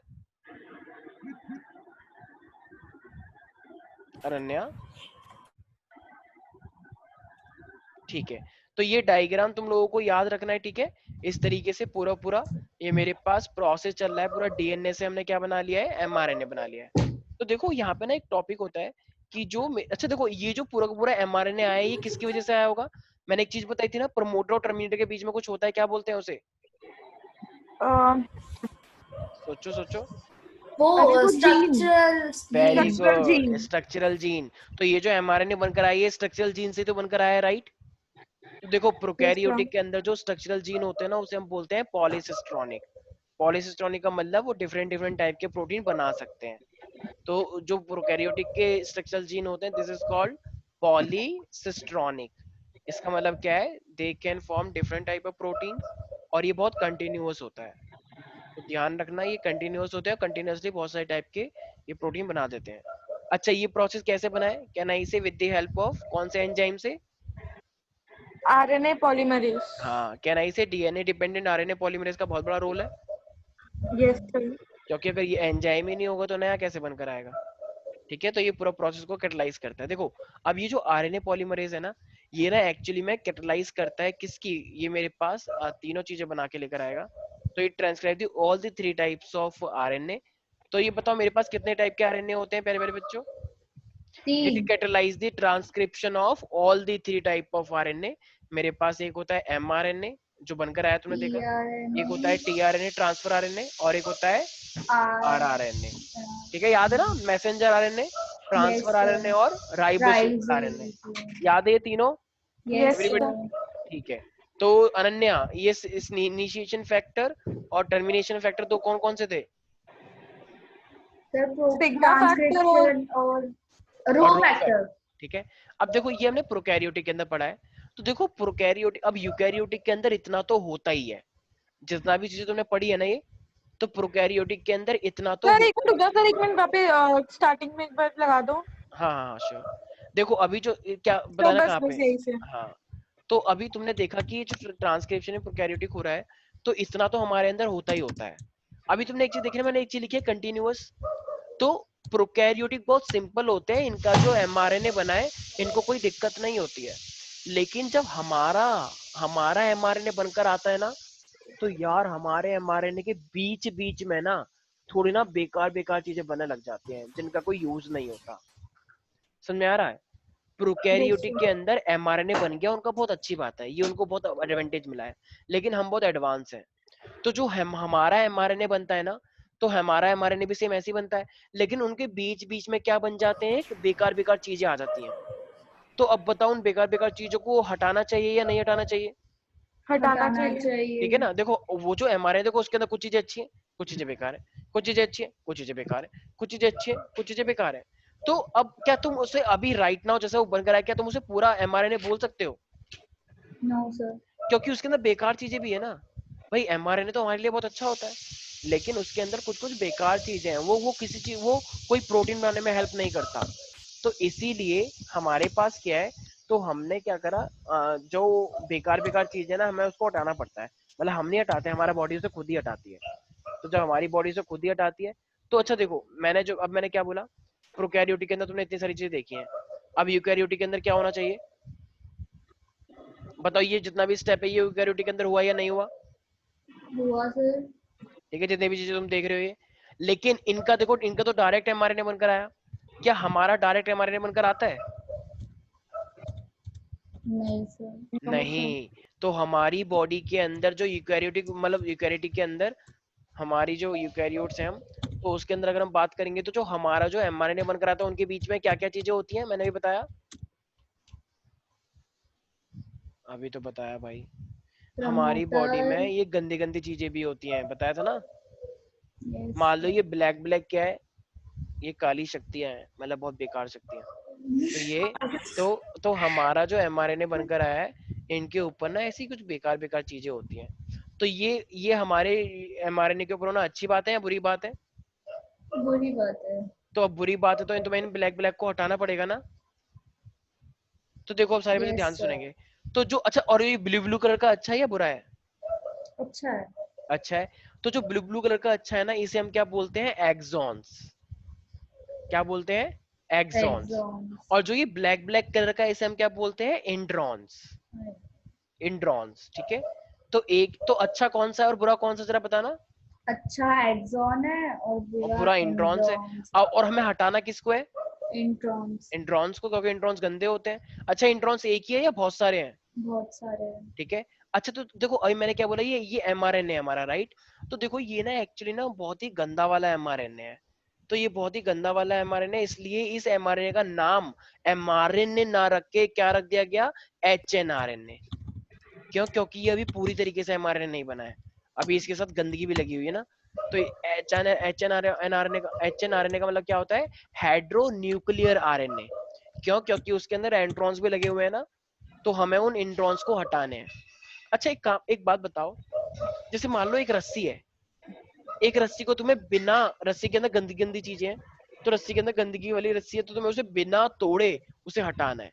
अनन्या, ठीक है। तो ये डायग्राम तुम लोगों को याद रखना है, ठीक है। इस तरीके से पूरा पूरा ये मेरे पास प्रोसेस चल रहा है, पूरा डीएनए से हमने क्या बना लिया है, एमआरएनए बना लिया है। तो देखो यहाँ पे ना एक टॉपिक होता है कि अच्छा देखो, ये जो पूरा का पूरा एमआरएनए आया है, ये किसकी वजह से आया होगा। मैंने एक चीज बताई थी ना, प्रमोटर और टर्मिनेटर के बीच में कुछ होता है, क्या बोलते हैं उसे, सोचो सोचो। वो अरे वो gene, structural very structural good, gene. Structural gene. तो ये जो एमआरएनए बनकर आई है, स्ट्रक्चरल जीन से तो बनकर आया है, राइट। तो देखो यस सर। प्रोकैरियोटिक के अंदर जो स्ट्रक्चरल जीन होते हैं ना, उसे हम बोलते हैं पॉलीसिस्ट्रॉनिक। पॉलीसिस्ट्रॉनिक का मतलब वो डिफरेंट डिफरेंट टाइप के प्रोटीन बना सकते हैं। तो जो प्रोकैरियोटिक के स्ट्रक्चरल जीन होते हैं, दिस इज कॉल्ड पॉलीसिस्ट्रॉनिक। इसका मतलब क्या है, they can form different type of protein, और ये बहुत कंटिन्यूअस होता है। तो ध्यान रखना, ये कंटिन्यूअस होते हैं, कंटिन्यूअसली बहुत सारे टाइप के ये प्रोटीन बना देते हैं। अच्छा, ये प्रोसेस कैसे बना है, कैन आई से विद द हेल्प ऑफ कौन से एंजाइम से। RNA polymerase. हाँ, कैन आई से डीएनए डिपेंडेंट आरएनए पॉलीमरेज का बहुत बड़ा रोल है, यस सर। क्योंकि अगर ये एंजाइम ही नहीं होगा तो नया कैसे बनकर आएगा। ठीक है, तो ये पूरा प्रोसेस को कैटलाइज करता है। देखो अब ये जो आरएनए पॉलीमरेज है ना, ये ना एक्चुअली में कैटलाइज करता है किसकी, ये मेरे पास तीनों चीजें बना के लेकर आएगा। तो ये transcribe the all the 3 types of RNA. तो ये बताओ मेरे पास कितने टाइप के आरएनए होते हैं, पहले मेरे बच्चों। It 3। Catalyse the transcription of all the 3 type of RNA. मेरे पास एक होता है एमआरएनए, जो बनकर आया तुमने देखा, एक होता है टीआरएनए ट्रांसफर आरएनए, और एक होता है आरआरएनए। ठीक है, याद है ना, messenger RNA, yes transfer RNA sir. और राइबोसोमल आरएनए। याद है ये तीनों yes yes everybody. Sir. Sir. ठीक है। तो अनन्या, ये इस इनिशिएशन फैक्टर और टर्मिनेशन फैक्टर तो कौन कौन से थे, सर सिग्मा फैक्टर और ट्रांसक्रिप्शन और रो और रो फैक्टर। फैक्टर। ठीक है। अब देखो ये हमने प्रोकैरियोटिक के अंदर पढ़ा है। तो देखो प्रोकैरियोटिक, अब यूकैरियोटिक के अंदर इतना तो होता ही है, जितना भी चीजें तुमने पढ़ी है ना ये, तो प्रोकैरियोटिक के अंदर इतना तो सर एक मिनट रुक जाओ सर, एक मिनट वहाँ पे स्टार्टिंग में एक बार लगा दो। हाँ हाँ हाँ, श्योर। देखो अभी जो क्या तो बताना बस कहाँ पे। बस यही से। हाँ, तो अभी तुमने देखा कि ये जो ट्रांसक्रिप्शन में प्रोकैरियोटिक हो रहा है, तो इतना तो हमारे अंदर होता ही होता है। अभी तुमने एक चीज देखी ना, मैंने एक चीज लिखी है, कंटिन्यूअस। तो प्रोकैरियोटिक बहुत सिंपल होते हैं, इनका जो एमआरएनए बना है, इनको कोई दिक्कत नहीं होती है। लेकिन जब हमारा हमारा एमआरएनए बनकर आता है ना, तो यार हमारे एमआरएनए के बीच बीच में ना थोड़ी ना बेकार बेकार चीजें बनने लग जाती हैं, जिनका कोई यूज नहीं होता। समझ में आ रहा है। यस प्रोकैरियोटिक के सर। अंदर एमआरएनए बन गया, उनका बहुत अच्छी बात है, ये उनको बहुत एडवांटेज मिला है। लेकिन हम बहुत एडवांस हैं। तो जो हमारा एमआरएनए बनता है ना, तो हमारा एमआरएनए भी सेम ऐसे ही बनता है, लेकिन उनके बीच बीच में क्या बन जाते हैं, बेकार बेकार चीजें आ जाती हैं। तो अब बताओ उन बेकार बेकार चीजों को हटाना चाहिए या नहीं हटाना चाहिए। हटाना हटाना चाहिए। ठीक है चाहिए। ना। देखो वो जो एमआरएनए, देखो उसके अंदर कुछ चीजें अच्छी हैं, कुछ चीजें बेकार है, कुछ चीजें अच्छी हैं, कुछ चीजें बेकार है, कुछ चीजें अच्छी हैं, कुछ चीजें बेकार है। तो अब क्या तुम उसे अभी राइट नाउ जैसे वो बनकर आया, क्या तुम उसे पूरा एमआरएनए बोल सकते हो, नो सर। क्योंकि उसके अंदर बेकार चीजें भी है ना। भाई mRNA तो हमारे लिए बहुत अच्छा होता है, लेकिन उसके अंदर कुछ कुछ बेकार चीजें हैं, वो किसी चीज, वो कोई प्रोटीन बनाने में हेल्प नहीं करता। तो इसीलिए हमारे पास क्या है, तो हमने क्या करा, जो बेकार बेकार चीज है ना, हमें उसको हटाना पड़ता है। मतलब हम नहीं हटाते, हमारा बॉडी उसे खुद ही हटाती है। तो जब हमारी बॉडी से खुद ही हटाती है, तो अच्छा देखो, मैंने क्या बोला, प्रोकैरियोटिक के अंदर तुमने इतनी सारी चीजें देखी हैं, अब यूकैरियोटिक के अंदर क्या होना चाहिए, बताओ, ये जितना भी स्टेप है ये यूकैरियोटिक के अंदर हुआ या नहीं हुआ? हुआ सर। ठीक है, जितनी भी चीजें तुम देख रहे हो ये, लेकिन इनका देखो, इनका तो डायरेक्ट एमआरएनए बनकर आया, क्या हमारा डायरेक्ट एमआरएनए बनकर आता है? नहीं सर। नहीं। तो हमारी बॉडी के अंदर जो यूकैरियोटिक, मतलब यूकैरियोटिक के अंदर हमारी जो यूकैरियोट्स हैं हम, तो उसके अंदर अगर हम बात करेंगे, तो जो हमारा जो एमआरएनए बनकर आता है, उनके बीच में क्या क्या चीजें होती हैं, मैंने भी बताया, अभी तो बताया भाई। हमारी बॉडी में प्रमोटर। ये गंदी गंदी चीजें भी होती हैं, बताया था ना। यस मान लो सर। ये ब्लैक ब्लैक क्या है, ये काली शक्तियां हैं, मतलब बहुत बेकार शक्तियां। तो ये, तो हमारा जो एमआरएनए बनकर आया है, इनके ऊपर ना ऐसी कुछ बेकार बेकार चीजें होती हैं। तो ये हमारे एमआरएनए के ऊपर होना अच्छी बात है या बुरी बात है? बुरी बात है। तो अब बुरी बात है, तो तुम्हें इन ब्लैक ब्लैक को हटाना पड़ेगा ना। तो देखो, अब सारे बच्चे यस ध्यान से सर। सुनेंगे। तो जो अच्छा, और ये ब्लू ब्लू कलर का अच्छा है या बुरा है? अच्छा है। अच्छा है। तो जो ब्लू ब्लू कलर का अच्छा है ना, इसे हम क्या बोलते हैं, एक्सॉन्स। क्या बोलते हैं? एक्सॉन्स। एग्जॉम्स। और जो ये ब्लैक ब्लैक कलर का, इसे हम क्या बोलते हैं, इंड्रॉन्स। इंड्रॉन्स, ठीक है। तो एक तो अच्छा कौन सा है और बुरा कौन सा, जरा बताना। अच्छा एक्सॉन है और और बुरा बुरा इंड्रॉन्स है। इंट्रॉन्स। और हमें हटाना किसको है? इंट्रॉन्स। इंड्रॉन्स को, क्योंकि इंड्रॉन्स गंदे होते हैं। अच्छा, इंड्रॉन्स एक ही है या बहुत सारे हैं? बहुत सारे हैं। ठीक है। अच्छा, तो देखो, अभी मैंने क्या बोला, ये एमआरएनए है हमारा, राइट। तो देखो, ये ना एक्चुअली ना बहुत ही गंदा वाला एमआरएनए है। तो ये बहुत ही गंदा वाला एमआरएनए, इसलिए इस एमआरएनए का नाम एमआरएनए ना रख के क्या रख दिया गया, एचएनआरएनए। क्यों? क्योंकि ये अभी पूरी तरीके से एमआरएनए नहीं बना है, अभी इसके साथ गंदगी भी लगी हुई है ना। तो एचएनआरएनए का मतलब क्या होता है, हाइड्रो न्यूक्लियर आरएनए। क्यों? क्योंकि उसके अंदर एंट्रॉन्स भी लगे हुए हैं ना, तो हमें उन इंट्रॉन्स को हटाने हैं। अच्छा, एक बात बताओ, जैसे मान लो एक रस्सी है, एक रस्सी को तुम्हें बिना, रस्सी के अंदर गंदी गंदी चीजें हैं, तो रस्सी के अंदर गंदगी वाली रस्सी है, तो तुम्हें उसे बिना तोड़े उसे हटाना है।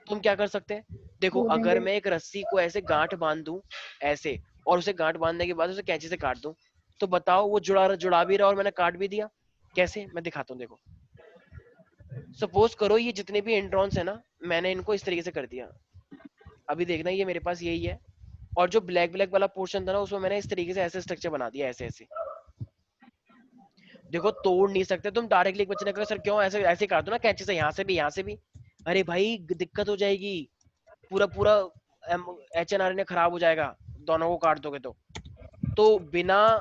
तुम क्या कर सकते हैं? देखो, तोड़ अगर देंगे। मैं एक रस्सी को ऐसे गांठ बांध दूं, ऐसे, और उसे गांठ बांधने के बाद उसे कैंची से काट दूं, तो बताओ, वो जुड़ा भी रहा और मैंने काट भी दिया। कैसे? मैं दिखाता हूँ, देखो। सपोज करो ये जितने भी इंट्रॉन्स है ना, मैंने इनको इस तरीके से कर दिया। अभी देखना, ये मेरे पास यही है, और जो ब्लैक ब्लैक वाला पोर्शन था ना, उसमें मैंने इस तरीके से ऐसे स्ट्रक्चर बना दिया, ऐसे ऐसे। देखो, तोड़ नहीं सकते तुम डायरेक्टली। एक बच्चे ने कहा, सर क्यों ऐसे ऐसे काट दो ना कैंची से, यहाँ से भी यहाँ से भी। अरे भाई, दिक्कत हो जाएगी, पूरा पूरा एचएनआरएनए खराब हो जाएगा, दोनों को काट दोगे तो बिना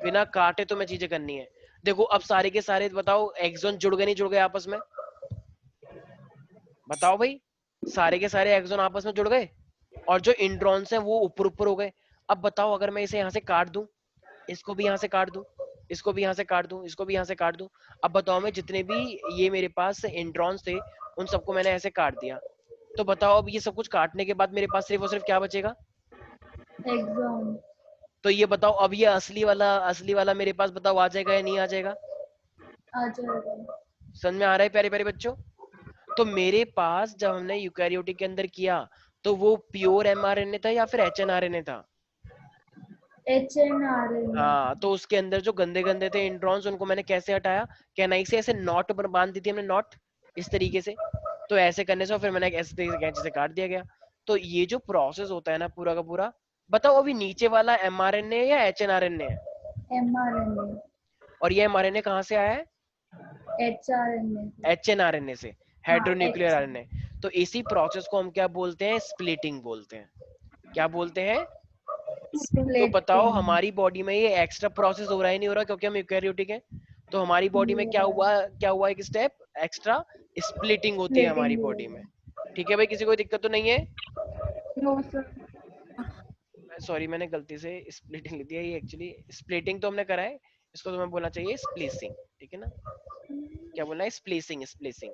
बिना काटे तुम्हें चीजें करनी है। देखो, अब सारे के सारे बताओ, एक्सॉन जुड़ गए नहीं जुड़ गए आपस में? बताओ भाई, सारे के सारे एक्सॉन आपस में जुड़ गए, और जो इंट्रॉन्स हैं वो ऊपर ऊपर हो गए। अब बताओ, अगर मैं इसे यहाँ से काट दूं, इसको भी यहाँ से काट दूं, इसको भी यहाँ से काट दूं, इसको भी यहाँ से काट दूं, अब बताओ, मैं जितने भी ये मेरे पास इंट्रॉन्स थे, उन सबको मैंने ऐसे काट दिया। तो बताओ, अब ये सब कुछ काटने के बाद मेरे पास सिर्फ और सिर्फ क्या बचेगा? एक्सॉन। तो ये बताओ, अब ये असली वाला मेरे पास, बताओ, आ जाएगा या नहीं आ जाएगा? आ जाएगा। समझ में आ रहा है प्यारे प्यारे बच्चों? तो मेरे पास जब हमने यूकैरियोटिक के अंदर किया, तो वो प्योर एमआरएनए था या फिर एचएनआरएनए था? HNRNA। हाँ, तो उसके अंदर जो गंदे गंदे थे इंट्रॉन्स, उनको मैंने कैसे हटाया, कैनाई से ऐसे नॉट पर बांध दी थी हमने, नॉट इस तरीके से। तो ऐसे करने से फिर मैंने ऐसे तरीके से कैंची से काट दिया गया। तो ये जो प्रोसेस होता है ना पूरा का पूरा, बताओ, अभी नीचे वाला एमआरएनए या एचएनआरएनए है? mRNA। और ये एमआरएनए कहाँ से आया है? HRNA। एचएनआरएनए से, हाँ हाइड्रोन्यूक्लियर H। आरएनए। तो इसी प्रोसेस को हम क्या बोलते हैं, स्प्लिटिंग बोलते हैं। क्या बोलते हैं? तो बताओ, स्प्लिटिंग। हमारी बॉडी में ये एक्स्ट्रा प्रोसेस हो रहा ही नहीं हो रहा, क्योंकि हम यूकैरियोटिक है। तो हमारी बॉडी में क्या हुआ, एक स्टेप एक्स्ट्रा, स्प्लिटिंग होती है हमारी स्प्लिटिंग बॉडी हुई में। है। ठीक है भाई, किसी को दिक्कत तो नहीं है? No sir. सॉरी, मैंने गलती से स्प्लिटिंग लिख दिया, ये एक्चुअली स्प्लिटिंग तो हमने करा है, इसको तुम्हें बोलना चाहिए स्प्लिसिंग। ठीक है ना? क्या बोलना है, स्प्लिसिंग, स्प्लिसिंग।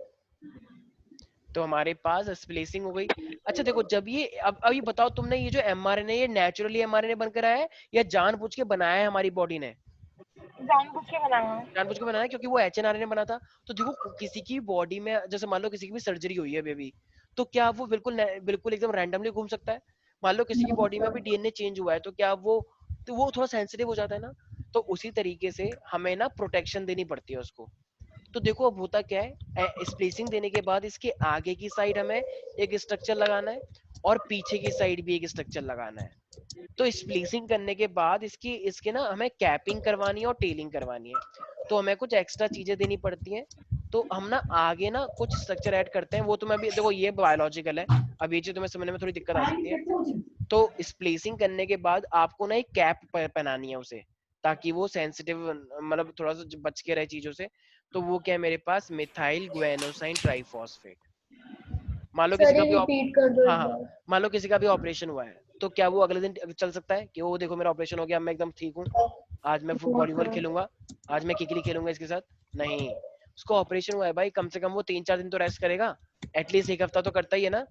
तो हमारे पास स्प्लिसिंग हो गई। अच्छा देखो, जब ये अब ये बताओ तुमने, ये जो mRNA ये नेचुरली mRNA बनकर आया है या जानबूझ के बनाया है हमारी बॉडी ने? जानबूझ के बनाया है। जानबूझ के बनाया क्योंकि वो HNRNA बना था। तो देखो किसी की बॉडी में, जैसे मान लो किसी की भी सर्जरी हुई है बेबी, तो क्या वो बिल्कुल एकदम रैंडमली घूम सकता है? मान लो किसी की नो बॉडी में सर। अभी डीएनए चेंज हुआ है, तो क्या वो, तो वो थोड़ा सेंसिटिव हो जाता है ना। तो उसी तरीके से हमें ना प्रोटेक्शन देनी पड़ती है उसको। तो देखो अब होता क्या है, स्प्लिसिंग देने के बाद इसके आगे की साइड हमें एक स्ट्रक्चर लगाना है और पीछे की साइड भी एक स्ट्रक्चर लगाना है। तो स्प्लिसिंग करने के बाद इसके ना हमें कैपिंग करवानी है और टेलिंग करवानी है। तो हमें कुछ एक्स्ट्रा चीजें देनी पड़ती हैं। तो हम ना आगे ना कुछ स्ट्रक्चर ऐड करते हैं, वो तुम्हें अभी देखो ये बायोलॉजिकल है, अब ये चीज तुम्हें समझने में थोड़ी दिक्कत आ सकती है। तो स्प्लिसिंग करने के बाद आपको ना एक कैप पहनानी है उसे, ताकि वो सेंसिटिव, मतलब थोड़ा सा बच के रहे चीजों से। तो वो क्या है मेरे पास, मिथाइल ग्वेनोसाइन ट्राइफॉस्फेट। मान लो किसी सर का ये भी रिपीट कर दो हाँ एक हाँ, बार। मान लो किसी का भी ऑपरेशन हुआ है, तो क्या वो अगले दिन चल सकता है कि वो देखो मेरा ऑपरेशन हो गया, मैं एकदम ठीक हूँ, आज मैं नो वॉलीबॉल सर। खेलूंगा, आज मैं किकली खेलूंगा इसके साथ? नहीं, उसको ऑपरेशन हुआ है भाई, कम से कम वो 3-4 दिन तो रेस्ट करेगा, एटलीस्ट एक हफ्ता तो करता ही है ना।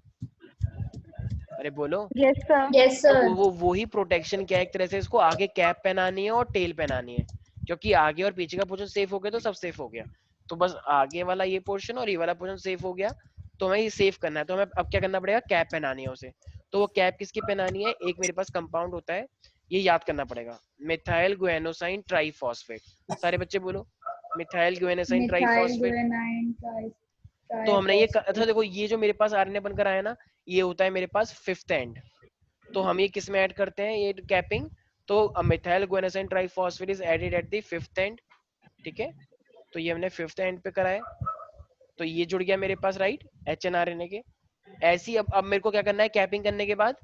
अरे बोलो। Yes sir. यस तो सर। वो ही प्रोटेक्शन क्या है, एक तरह से इसको आगे कैप पहनानी है और टेल पहनानी है, क्योंकि आगे और पीछे का पोर्शन सेफ हो गया तो सब सेफ हो गया। तो बस आगे वाला ये पोर्शन और ये वाला पोर्शन सेफ हो गया। तो हमें ये सेफ करना है, तो हमें अब क्या करना पड़ेगा, कैप पहनानी है उसे। तो वो कैप किसकी पहनानी है, एक मेरे पास कंपाउंड होता है, ये याद करना पड़ेगा, मिथाइल ग्वेनोसाइन ट्राइफॉस्फेट। सारे बच्चे बोलो, मिथाइल ग्वेनोसाइन मिथाइल ट्राइफॉस्फेट। ग्वेनाइन तो हमने ये अच्छा ट्राइफॉस्फेट। देखो, ये जो मेरे पास आरएनए बनकर आया ना, ये होता है मेरे पास फिफ्थ एंड। तो हम ये किस में ऐड करते हैं, ये कैपिंग। तो methyl guanosine triphosphate is added at the fifth end. ठीक है, तो ये हमने फिफ्थ एंड पे करा है। तो ये जुड़ गया मेरे पास, राइट, HNRNA के। ऐसी अब मेरे को क्या करना है कैपिंग करने के बाद,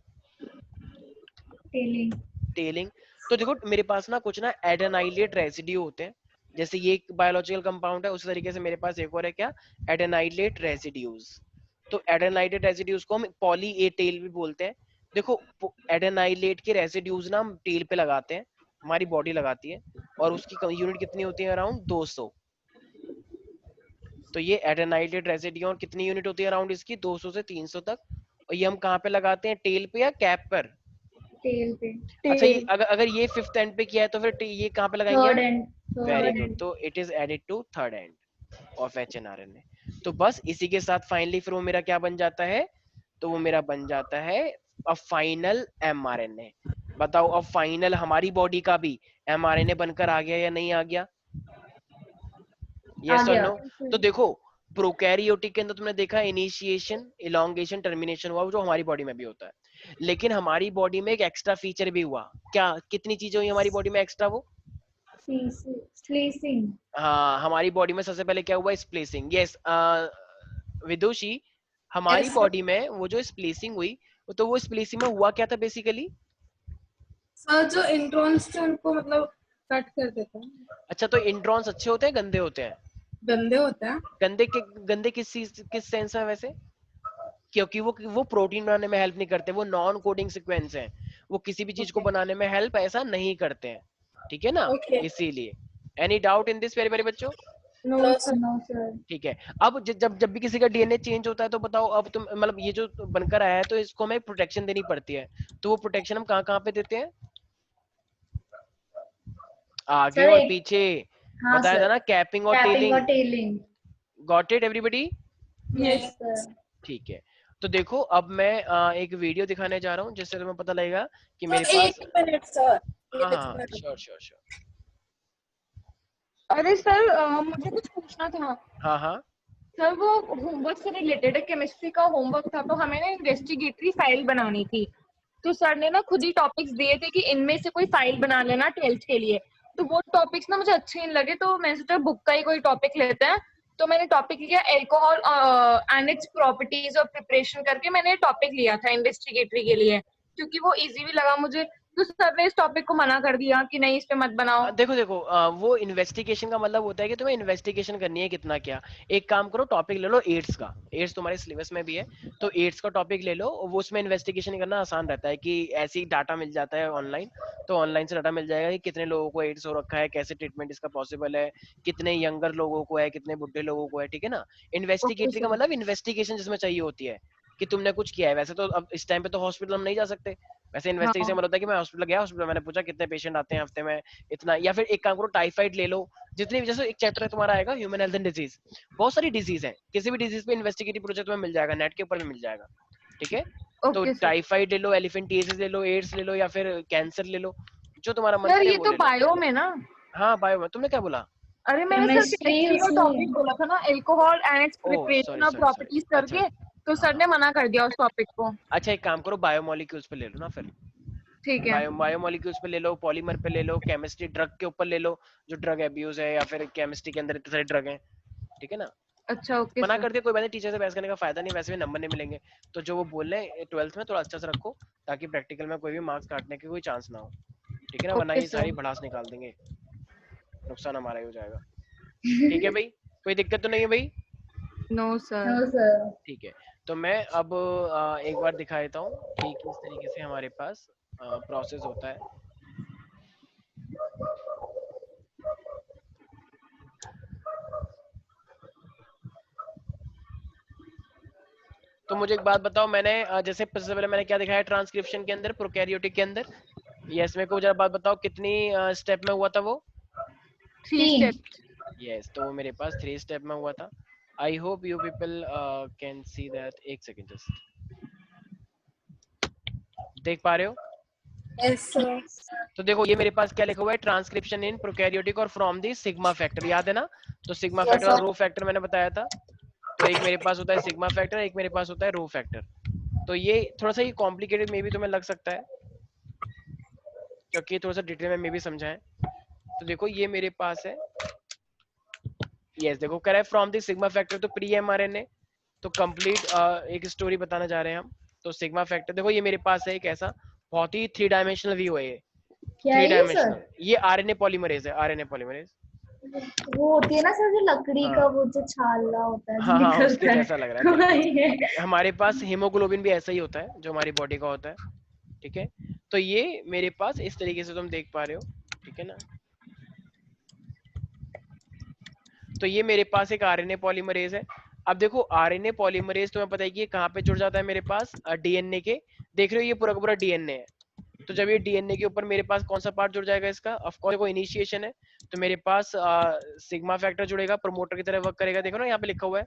टेलिंग। टेलिंग। तो देखो मेरे पास ना कुछ ना एडेनाइलेट रेसिड्यू होते हैं, जैसे ये एक बायोलॉजिकल कंपाउंड है, उसी तरीके से मेरे पास एक और है, क्या, एडेनाइलेट रेसिड्यूज। तो एडेनाइलेट रेसिड्यूज को हम पॉली ए टेल भी बोलते हैं। देखो एडेनाइलेट के रेसिड्यूज ना हम टेल पे लगाते हैं, हमारी बॉडी लगाती है, और उसकी यूनिट कितनी होती है, अराउंड 200। तो ये एडेनाइलेट रेसिड्यू और कितनी यूनिट होती है अराउंड इसकी, 200 से 300 तक। और ये हम कहाँ पे लगाते हैं, टेल पे या कैप पर? टेल पे। अच्छा, ये टेल। अगर ये फिफ्थ एंड पे किया है तो फिर ये कहाँ पे लगाएंगे थर्ड हम? End. Very third good, end. तो it is added to third end of HNRNA। तो बस इसी के साथ फाइनली फिर वो मेरा क्या बन जाता है, तो वो मेरा बन जाता है अ फाइनल mRNA। बताओ अब फाइनल हमारी बॉडी का भी mRNA बनकर आ गया या नहीं आ गया, आ यस और गया। नो? तो देखो प्रोकैरियोटिक के अंदर तुमने देखा इनिशिएशन, इलोंगेशन, टर्मिनेशन हुआ, जो हमारी बॉडी में भी होता है। लेकिन हमारी बॉडी में एक एक्स्ट्रा फीचर भी हुआ, क्या, कितनी चीजें हुई हमारी बॉडी में एक्स्ट्रा, वो, स्प्लिसिंग। हाँ, हमारी बॉडी में सबसे पहले क्या हुआ, स्प्लिसिंग। यस विदुषी, हमारी यस सर। बॉडी में वो जो स्प्लिसिंग हुई, तो वो स्प्लिसिंग में हुआ क्या था बेसिकली? सर जो इंट्रॉन्स थे उनको मतलब कट कर देता है। अच्छा, तो इंट्रॉन्स अच्छे होते हैं गंदे होते हैं? गंदे होते हैं। गंदे किस सेंस में वैसे? क्योंकि वो प्रोटीन बनाने में हेल्प नहीं करते, वो नॉन कोडिंग सीक्वेंस हैं, वो किसी भी चीज को ओके। बनाने में हेल्प ऐसा नहीं करते हैं। ठीक है ना, ओके। इसीलिए। एनी डाउट इन दिस प्यारे प्यारे बच्चों? No no sir. सर। हाँ। No sir. ठीक है, अब जब भी किसी का डीएनए चेंज होता है, तो बताओ अब तुम, मतलब ये जो बनकर आया है, तो इसको हमें प्रोटेक्शन देनी पड़ती है। तो वो प्रोटेक्शन हम कहाँ कहाँ पे देते हैं, आगे सर और एक। पीछे। हाँ बताया था सर। ना, कैपिंग और कैपिंग और telling. Telling. Got it everybody? Yes yes. Sir. ठीक है, तो देखो अब मैं एक वीडियो दिखाने जा रहा हूँ, जिससे तुम्हें पता लगेगा कि मेरे सर पास। एक मिनट सर, ये हाँ हाँ, दिखाना था। Sure sure sure. अरे सर, मुझे कुछ पूछना था। हाँ हाँ, सर वो होमवर्क से रिलेटेड है, केमिस्ट्री का होमवर्क था, तो हमें ना इन्वेस्टिगेटरी फाइल बनानी थी। तो सर ने ना खुद ही टॉपिक्स दिए थे कि इनमें से कोई फाइल बना लेना 12th के लिए। तो वो टॉपिक्स ना मुझे अच्छे नहीं लगे, तो मैंने सोचा बुक का ही कोई टॉपिक लेते हैं। तो मैंने टॉपिक लिया alcohol and its properties of preparation करके, मैंने टॉपिक लिया था इन्वेस्टिगेटरी के लिए, क्योंकि वो इजी भी लगा मुझे। तो सर ने इस टॉपिक को मना कर दिया कि नहीं, इस पे मत बनाओ। देखो देखो, वो इन्वेस्टिगेशन का मतलब होता है कि तुम्हें इन्वेस्टिगेशन करनी है कितना क्या। एक काम करो, टॉपिक ले लो एड्स का, एड्स तुम्हारे सिलेबस में भी है, तो एड्स का टॉपिक ले लो, वो उसमें इन्वेस्टिगेशन करना आसान रहता है, कि ऐसी डाटा मिल जाता है ऑनलाइन। तो ऑनलाइन से डाटा मिल जाएगा कि कितने लोगों को एड्स हो रखा है, कैसे ट्रीटमेंट इसका पॉसिबल है, कितने यंगर लोगों को है, कितने बुढ़े लोगों को है, ठीक है ना। ओके इन्वेस्टिगेटरी का सर। मतलब इन्वेस्टिगेशन जिसमें चाहिए होती है। कि तुमने कुछ किया है। वैसे तो अब इस टाइम पे तो हॉस्पिटल हम नहीं जा सकते, वैसे इन्वेस्टिगेशन होता है कि मैं हॉस्पिटल गया, हॉस्पिटल मैंने पूछा कितने पेशेंट आते हैं हफ्ते में इतना, या फिर एक काम करो टाइफाइड ले लो, जितनी भी, जैसे एक चैप्टर है तुम्हारा आएगा ह्यूमन हेल्थ एंड डिजीज, बहुत सारी डिजीज है, किसी भी डिजीज पे इन्वेस्टिगेटिव प्रोजेक्ट में मिल जाएगा, नेट के ऊपर भी मिल जाएगा, ठीक है। तो ओके सर। टाइफाइड ले लो, एलिफेंटियासिस ले लो, एड्स ले लो, या फिर कैंसर ले लो, जो तुम्हारा मन सर करे ये वो तो ले लो। बायो में ना? हाँ बायो में। तुमने क्या बोला? अरे मैंने सर केमिस्ट्री केमिस्ट्री का उसमें। टॉपिक बोला था ना, alcohol and it's oh preparation sorry और सॉरी सॉरी, प्रॉपर्टीज अच्छा करके, तो सर ने मना कर दिया उस टॉपिक को। अच्छा एक काम करो बायोमोलिक्यूल्स पे ले लो ना फिर, ठीक है। बायोमोलिक्यूल्स पे ले लो, पॉलीमर पे ले लो, केमिस्ट्री ड्रग के ऊपर ले लो, जो ड्रग एब्यूज है, या फिर केमिस्ट्री के अंदर इतने सारे ड्रग हैं, ठीक है ना। अच्छा ओके मना सर। कर दिया कोई बात नहीं, टीचर से बहस करने का फायदा नहीं, वैसे भी नंबर नहीं मिलेंगे, तो जो वो बोल रहे हैं 12th में थोड़ा अच्छा से रखो, ताकि प्रैक्टिकल में कोई भी मार्क्स काटने की कोई चांस ना हो, ठीक है ना, वरना ओके ये सर। सारी भड़ास निकाल देंगे, नुकसान हमारा ही हो जाएगा, ठीक है भाई, कोई दिक्कत तो नहीं है भाई? No no sir. सर। ठीक है, तो मैं अब एक बार दिखा देता हूँ कि किस तरीके से हमारे पास प्रोसेस होता है। तो मुझे एक बात बताओ, मैंने जैसे सबसे पहले मैंने क्या दिखाया ट्रांसक्रिप्शन के अंदर, प्रोकैरियोटिक के अंदर, यस मेरे को जरा बात बताओ कितनी स्टेप में हुआ था वो? 3 तीन। स्टेप। यस, तो मेरे पास 3 स्टेप में हुआ था। I hope you people can see that. एक सेकंड जस्ट, देख पा रहे हो? Yes sir. तो देखो ये मेरे पास क्या लिखा हुआ है, ट्रांसक्रिप्शन इन प्रोकैरियोटिक और फ्रॉम दी सिग्मा फैक्टर, याद है ना? तो सिग्मा Yes, फैक्टर और sir. रो फैक्टर मैंने बताया था, तो एक मेरे पास होता है सिग्मा फैक्टर, एक मेरे पास होता है रो फैक्टर। तो ये थोड़ा सा ये कॉम्प्लिकेटेड मे भी तुम्हें लग सकता है, क्योंकि थोड़ा सा डिटेल में मे भी समझाएं। तो देखो ये मेरे पास है, यस देखो कह रहा है फ्रॉम द सिग्मा फैक्टर, तो प्री एमआरएनए, तो कंप्लीट एक स्टोरी बताना जा रहे हैं हम। तो सिग्मा फैक्टर देखो ये मेरे पास है एक ऐसा बहुत ही 3 डायमेंशनल व्यू है, ये क्या 3 है ये सर? डायमेंशनल, ये आरएनए पॉलीमरेज है, आरएनए पॉलीमरेज। वो होती है ना सर जो लकड़ी का हाँ वो जो छाला होता है जो हाँ हाँ, उसके निकलता जैसा लग रहा है है। बिल्कुल। वही है। हमारे पास हीमोग्लोबिन भी ऐसा ही होता है जो हमारी बॉडी का होता है, ठीक है। तो ये मेरे पास इस तरीके से तुम देख पा रहे हो, ठीक है ना। तो ये मेरे पास एक आरएनए पॉलीमरेज है। अब देखो आरएनए पॉलीमरेज तुम्हें पता है कि ये कहाँ पे जुड़ जाता है मेरे पास, डीएनए के, देख रहे हो ये पूरा का पूरा डीएनए है। तो जब ये डीएनए के ऊपर मेरे पास कौन सा पार्ट जुड़ जाएगा इसका, ऑफ कोर्स देखो इनिशिएशन है, तो मेरे पास सिग्मा फैक्टर जुड़ेगा, प्रमोटर की तरह वर्क करेगा, देखो ना यहाँ पे लिखा हुआ है।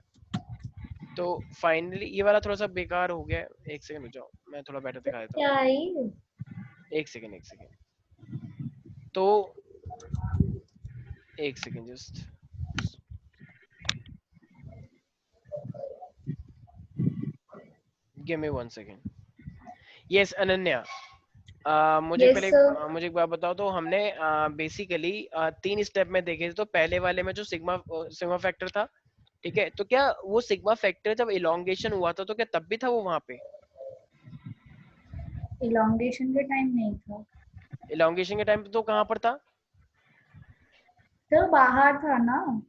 तो फाइनली ये वाला थोड़ा सा बेकार हो गया है, एक सेकंड रुक जाओ मैं थोड़ा बेटर दिखा देता क्या है ये? हूँ, एक सेकंड, तो एक second just, give me 1 second. Yes Ananya, मुझे Yes, पहले sir. मुझे एक बात बताओ, तो हमने बेसिकली 3 स्टेप में देखे थे। तो पहले वाले में जो सिग्मा फैक्टर था, ठीक है, तो क्या वो सिग्मा फैक्टर जब इलोंगेशन हुआ था तो क्या तब भी था वो वहां पे? इलॉन्गेशन के टाइम नहीं था इलोंगेशन के टाइम पे तो कहाँ पर था? तो बाहर था ना,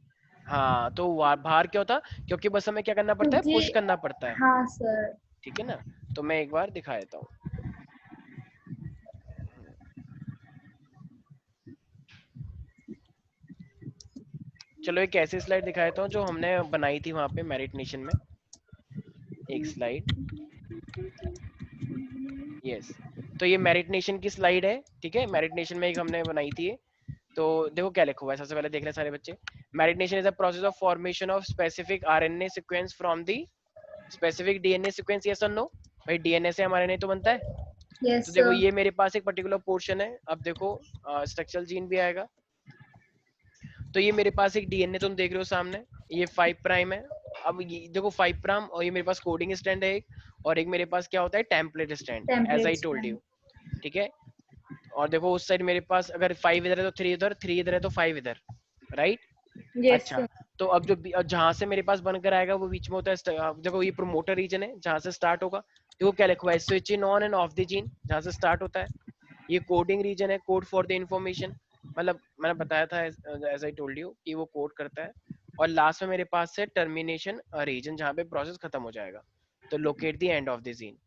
हाँ, तो बाहर क्या होता, क्योंकि बस हमें क्या करना पड़ता है, क्योंकि पुश करना पड़ता है, हाँ सर। ठीक है ना। तो मैं एक बार दिखा देता हूँ, चलो एक ऐसी स्लाइड दिखा देता हूँ जो हमने बनाई थी वहां पे मैरिटनेशन में, एक स्लाइड, यस। तो ये मैरिटनेशन की स्लाइड है, ठीक है, मैरिटनेशन में एक हमने बनाई थी ये। तो देखो क्या लिखा हुआ है, सबसे पहले देख रहे हैं सारे बच्चे, मैरिटनेशन is a process of formation of specific RNA sequence from the specific DNA sequence, yes और नो? भाई डीएनए से हमारा आरएनए तो बनता है। यस तो देखो सर। ये मेरे पास एक पर्टिकुलर पोर्शन है, अब देखो स्ट्रक्चरल जीन भी आएगा। तो ये मेरे पास एक डीएनए तुम देख रहे हो सामने, ये 5 प्राइम है। अब ये देखो 5 प्राइम, और ये मेरे पास कोडिंग स्टैंड है एक, और एक मेरे पास क्या होता है template stand, as I templates told में। यू, ठीक है। और देखो उस साइड मेरे पास अगर 5 इधर है तो 3 इधर, 3 इधर है तो 5 इधर, राइट। यस अच्छा, सर। तो अब जो जहां से मेरे पास बनकर आएगा वो बीच में होता है, देखो ये प्रोमोटर रीजन है जहां से स्टार्ट होगा, देखो क्या लिखा हुआ है, switch in on end of the gene, जहां से स्टार्ट होता है। ये कोडिंग रीजन है, कोड फॉर द इंफॉर्मेशन, मतलब मैंने बताया था एज आई टोल्ड यू कि वो कोड करता है। और लास्ट में मेरे पास है टर्मिनेशन रीजन, जहां पे प्रोसेस खत्म हो जाएगा, तो locate the end of the gene.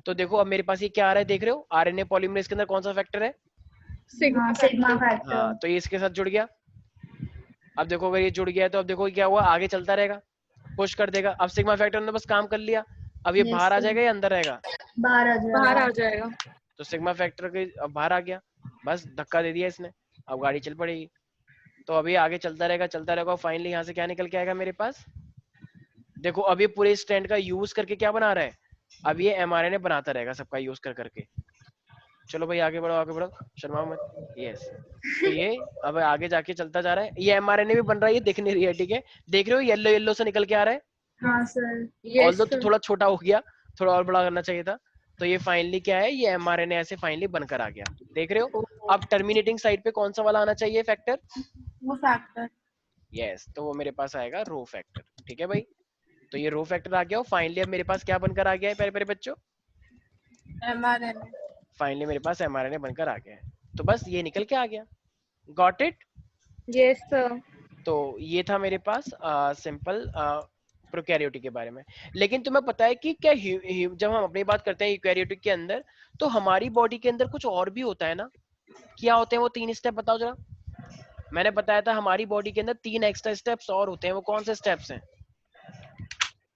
तो देखो अब मेरे पास ये क्या आ रहा है, देख रहे हो आरएनए पॉलीमरेज के अंदर कौन सा फैक्टर है? सिग्मा हाँ सिग्मा फैक्टर। फैक्टर। हाँ, तो ये इसके साथ जुड़ गया। अब देखो अगर ये जुड़ गया है तो अब देखो क्या हुआ, आगे चलता रहेगा, पुश कर देगा। अब सिग्मा फैक्टर ने बस काम कर लिया, अब ये Yes, बाहर आ sir. जाएगा या अंदर रहेगा? बाहर आ बाहर जाएगा. आ जाएगा। तो सिग्मा फैक्टर के अब बाहर आ गया, बस धक्का दे दिया इसने, अब गाड़ी चल पड़ेगी। तो अभी आगे चलता रहेगा, फाइनली यहाँ से क्या निकल के आएगा मेरे पास? देखो अब ये पूरे स्टैंड का यूज करके क्या बना रहा है, अब ये mRNA बनाता रहेगा सबका यूज कर करके। चलो भाई आगे बढ़ो, शर्मा मत। यस, तो ये अब आगे जाके चलता जा रहा है, ये mRNA भी बन रहा है, ये दिख नहीं रही है, ठीक है, देख रहे हो येलो येलो से निकल के आ रहा है। हाँ सर. यस ऑल्दो तो थोड़ा छोटा हो गया, थोड़ा और बड़ा करना चाहिए था। तो ये फाइनली क्या है, ये mRNA ऐसे फाइनली बनकर आ गया, देख रहे हो। अब टर्मिनेटिंग साइड पे कौन सा वाला आना चाहिए फैक्टर? वो फैक्टर. यस, तो वो मेरे पास आएगा रो फैक्टर, ठीक है भाई। तो ये रो फैक्टर आ गया, फाइनली अब मेरे पास क्या बनकर आ गया है प्यारे प्यारे बच्चों? mRNA. फाइनली मेरे पास mRNA बनकर आ गया है, तो बस ये निकल के आ गया। Got it? Yes sir. तो ये था मेरे पास सिंपल प्रोकैरियोटिक के बारे में। लेकिन तुम्हें पता है कि क्या जब हम अपनी बात करते हैं यूकैरियोटिक के अंदर, तो हमारी बॉडी के अंदर कुछ और भी होता है ना? क्या होते हैं वो 3 स्टेप, बताओ जरा। मैंने बताया था हमारी बॉडी के अंदर 3 एक्स्ट्रा स्टेप्स और होते हैं, वो कौन से स्टेप्स हैं?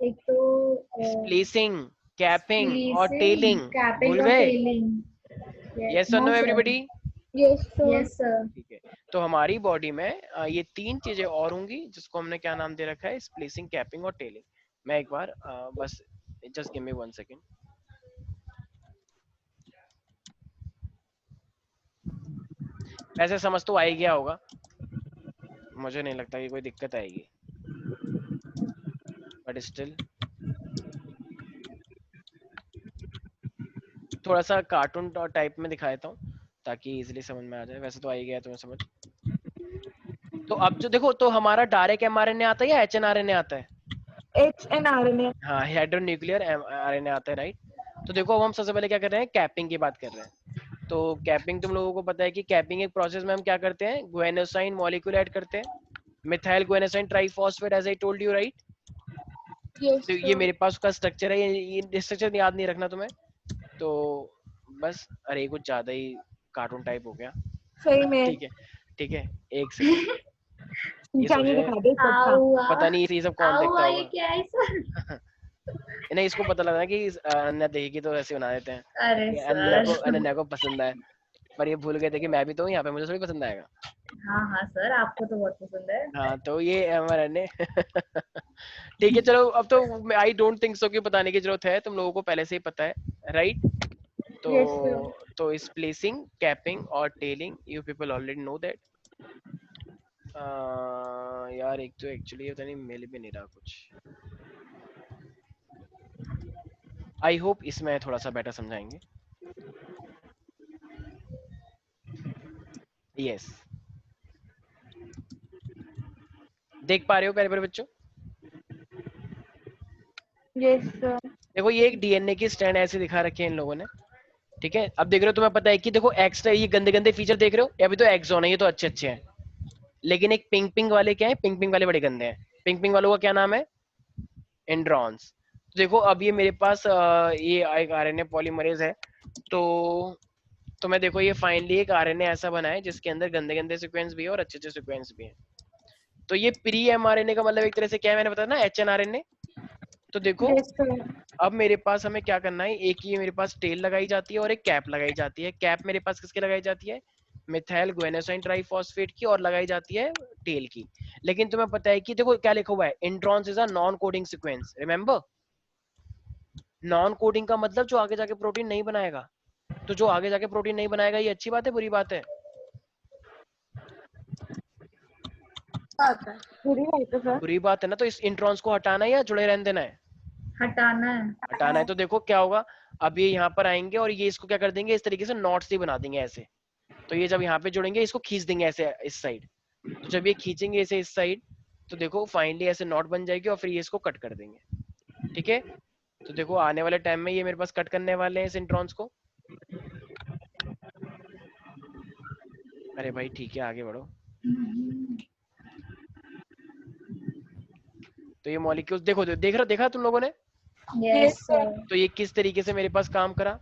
एक तो स्प्लेसिंग, कैपिंग और टेलिंग। कैपिंग भूल और गए? टेलिंग. यस और no everybody? Yes sir. Yes sir. ठीक है, तो हमारी बॉडी में ये 3 चीजें और होंगी, जिसको हमने क्या नाम दे रखा है, स्प्लेसिंग, कैपिंग और टेलिंग। मैं एक बार बस जस्ट गिव मी 1 सेकेंड। वैसे समझ तो आ ही गया होगा, मुझे नहीं लगता कि कोई दिक्कत आएगी, बट स्टिल थोड़ा सा कार्टून टाइप में दिखा देता हूँ ताकि इजीली समझ में आ जाए। वैसे तो आ ही गया तुम्हें समझ। तो अब जो देखो, तो हमारा डायरेक्ट mRNA आता है या hNRNA आता है? hNRNA। हाँ, हेड्रोन्यूक्लियर RNA आता है, राइट। तो देखो अब हम सबसे पहले क्या कर रहे हैं, कैपिंग की बात कर रहे हैं। तो कैपिंग तुम लोगों को पता है कि कैपिंग एक प्रोसेस में हम क्या करते हैं, गुएनोसाइन मॉलिक्यूल ऐड करते हैं, methyl guanosine triphosphate, as I told you, right. Yes तो ये मेरे पास उसका स्ट्रक्चर है, ये स्ट्रक्चर याद नहीं रखना तुम्हें, तो बस। अरे कुछ ज्यादा ही कार्टून टाइप हो गया। सही में। ठीक है, ठीक है, एक सेकंड। ये जानिए सोचे दिखा दे सबका। हुआ. पता नहीं ये सब कौन देखता ये होगा। क्या है सर? नहीं, इसको पता लगा कि अनन्या देखेगी तो ऐसे बना देते हैं अरे कि सर. अनन्या को पसंद है, पर ये भूल गए थे कि मैं भी तो हूँ यहाँ पे, मुझे थोड़ी पसंद आएगा। हाँ हाँ सर, आपको तो बहुत पसंद है. हाँ, तो ये mRNA ठीक है, चलो अब तो आई डोंट थिंक सो कि बताने की जरूरत है, तुम लोगों को पहले से ही पता है, राइट। तो Yes, sir. तो इस प्लेसिंग, कैपिंग और telling you people already know that. यार एक तो एक्चुअली पता नहीं मिल भी नहीं रहा कुछ। आई होप इसमें थोड़ा सा बेटर समझाएंगे। यस, देख पा रहे हो प्यारे प्यारे बच्चों? Yes, sir. देखो ये एक डीएनए की स्ट्रैंड ऐसे दिखा रखे हैं इन लोगों ने, ठीक है। अब देख रहे हो, तुम्हें पता है कि देखो एक्स्ट्रा ये गंदे गंदे फीचर देख रहे हो, ये अभी तो एक्सॉन है, ये तो अच्छे अच्छे हैं, लेकिन एक पिंक पिंक वाले क्या है, पिंक पिंक वाले बड़े गंदे हैं। पिंक पिंक वालों का क्या नाम है, इंड्रॉन्स। तो देखो अब ये मेरे पास ये एक आरएनए पॉलीमरेज है, तो मैं देखो ये फाइनली एक आरएनए ऐसा बना है जिसके अंदर गंदे गंदे सीक्वेंस भी है और अच्छे अच्छे सीक्वेंस भी है। तो ये प्री एमआरएनए का मतलब एक तरह से क्या है, मैंने बताया ना, एचएनआरएनए। तो देखो Yes, sir. अब मेरे पास हमें क्या करना है, एक ये मेरे पास टेल लगाई जाती है और एक कैप लगाई जाती है। कैप मेरे पास किसकी लगाई जाती है, मिथाइल गुएनोसाइन ट्राइफॉस्फेट की, और लगाई जाती है टेल की। लेकिन तुम्हें पता है कि देखो क्या लिखा हुआ है, introns is a non coding sequence, remember. Non coding का मतलब जो आगे जाके प्रोटीन नहीं बनाएगा। तो जो आगे जाके प्रोटीन नहीं बनाएगा, ये अच्छी बात है बुरी बात है? बात है. बुरी बात है सर। बुरी बात है ना। तो इस इंट्रॉन्स को हटाना है या जुड़े रहने देना है? हटाना है. हटाना है। तो देखो क्या होगा, अब ये यहाँ पर आएंगे और ये इसको क्या कर देंगे, इस तरीके से नॉट्स ही बना देंगे ऐसे। तो ये जब यहाँ पे जुड़ेंगे, इसको खींच देंगे ऐसे इस साइड। तो जब ये खींचेंगे ऐसे इस साइड, तो देखो फाइनली ऐसे नॉट बन जाएगी और फिर ये इसको कट कर देंगे, ठीक है। तो देखो आने वाले टाइम में ये मेरे पास कट करने वाले हैं इस इंट्रॉन्स को। अरे भाई ठीक है, आगे बढ़ो। तो ये मॉलिक्यूल्स देखो, देखा तुम लोगों ने? Yes sir. तो ये किस तरीके से मेरे पास काम करा।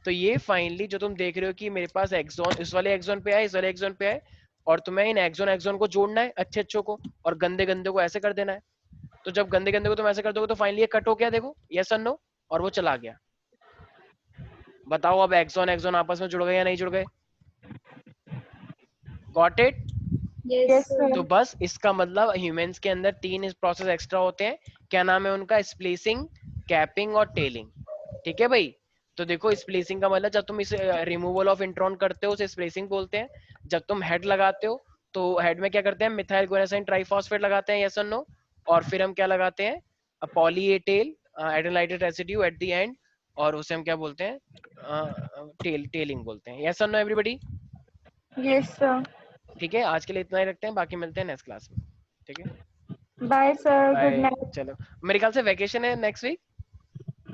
तो ये फाइनली जो तुम देख रहे हो कि मेरे पास एक्सॉन इस वाले एक्सॉन पे आए, इस वाले एक्सॉन पे आए, और तुम्हें इन एक्सॉन को जोड़ना है, अच्छे अच्छों को, और गंदे गंदे को ऐसे कर देना है। तो जब गंदे गंदे को तुम ऐसे कर दोगे तो फाइनली ये कट हो गया, देखो, यस और नो। और वो चला गया। बताओ अब एक्सॉन एक्सॉन आपस में जुड़ गए या नहीं जुड़ गए? Got it? Yes Yes, sir. sir. तो बस इसका मतलब ह्यूमंस के अंदर 3 प्रोसेस एक्स्ट्रा होते हैं, क्या नाम है उनका? स्प्लिसिंग, कैपिंग और टेलिंग। ठीक है भाई। तो देखो स्प्लिसिंग का मतलब जब तुम इसे रिमूवल ऑफ इंट्रॉन करते हो उसे स्प्लिसिंग बोलते हैं। जब तुम हेड लगाते हो तो हेड में क्या करते हैं? मिथाइल गुआनिसाइन ट्राइफॉस्फेट लगाते हैं, यस और नो। और फिर हम क्या लगाते हैं? Poly A tail adenylated residue at the end, और उसे हम क्या बोलते हैं? टेलिंग बोलते हैं, यस और नो एवरीबॉडी। Yes, sir. ठीक है, आज के लिए इतना ही रखते हैं, बाकी मिलते हैं नेक्स्ट क्लास में। ठीक है, Bye, sir. Good bye. night. चलो, मेरे ख्याल से वैकेशन है नेक्स्ट वीक।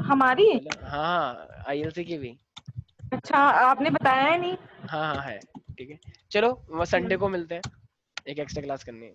हमारी? मतलब हाँ, आईएलसी की भी। अच्छा, आपने बताया ही नहीं। हाँ हाँ है। ठीक है, चलो संडे को मिलते हैं, एक एक्स्ट्रा क्लास करनी है।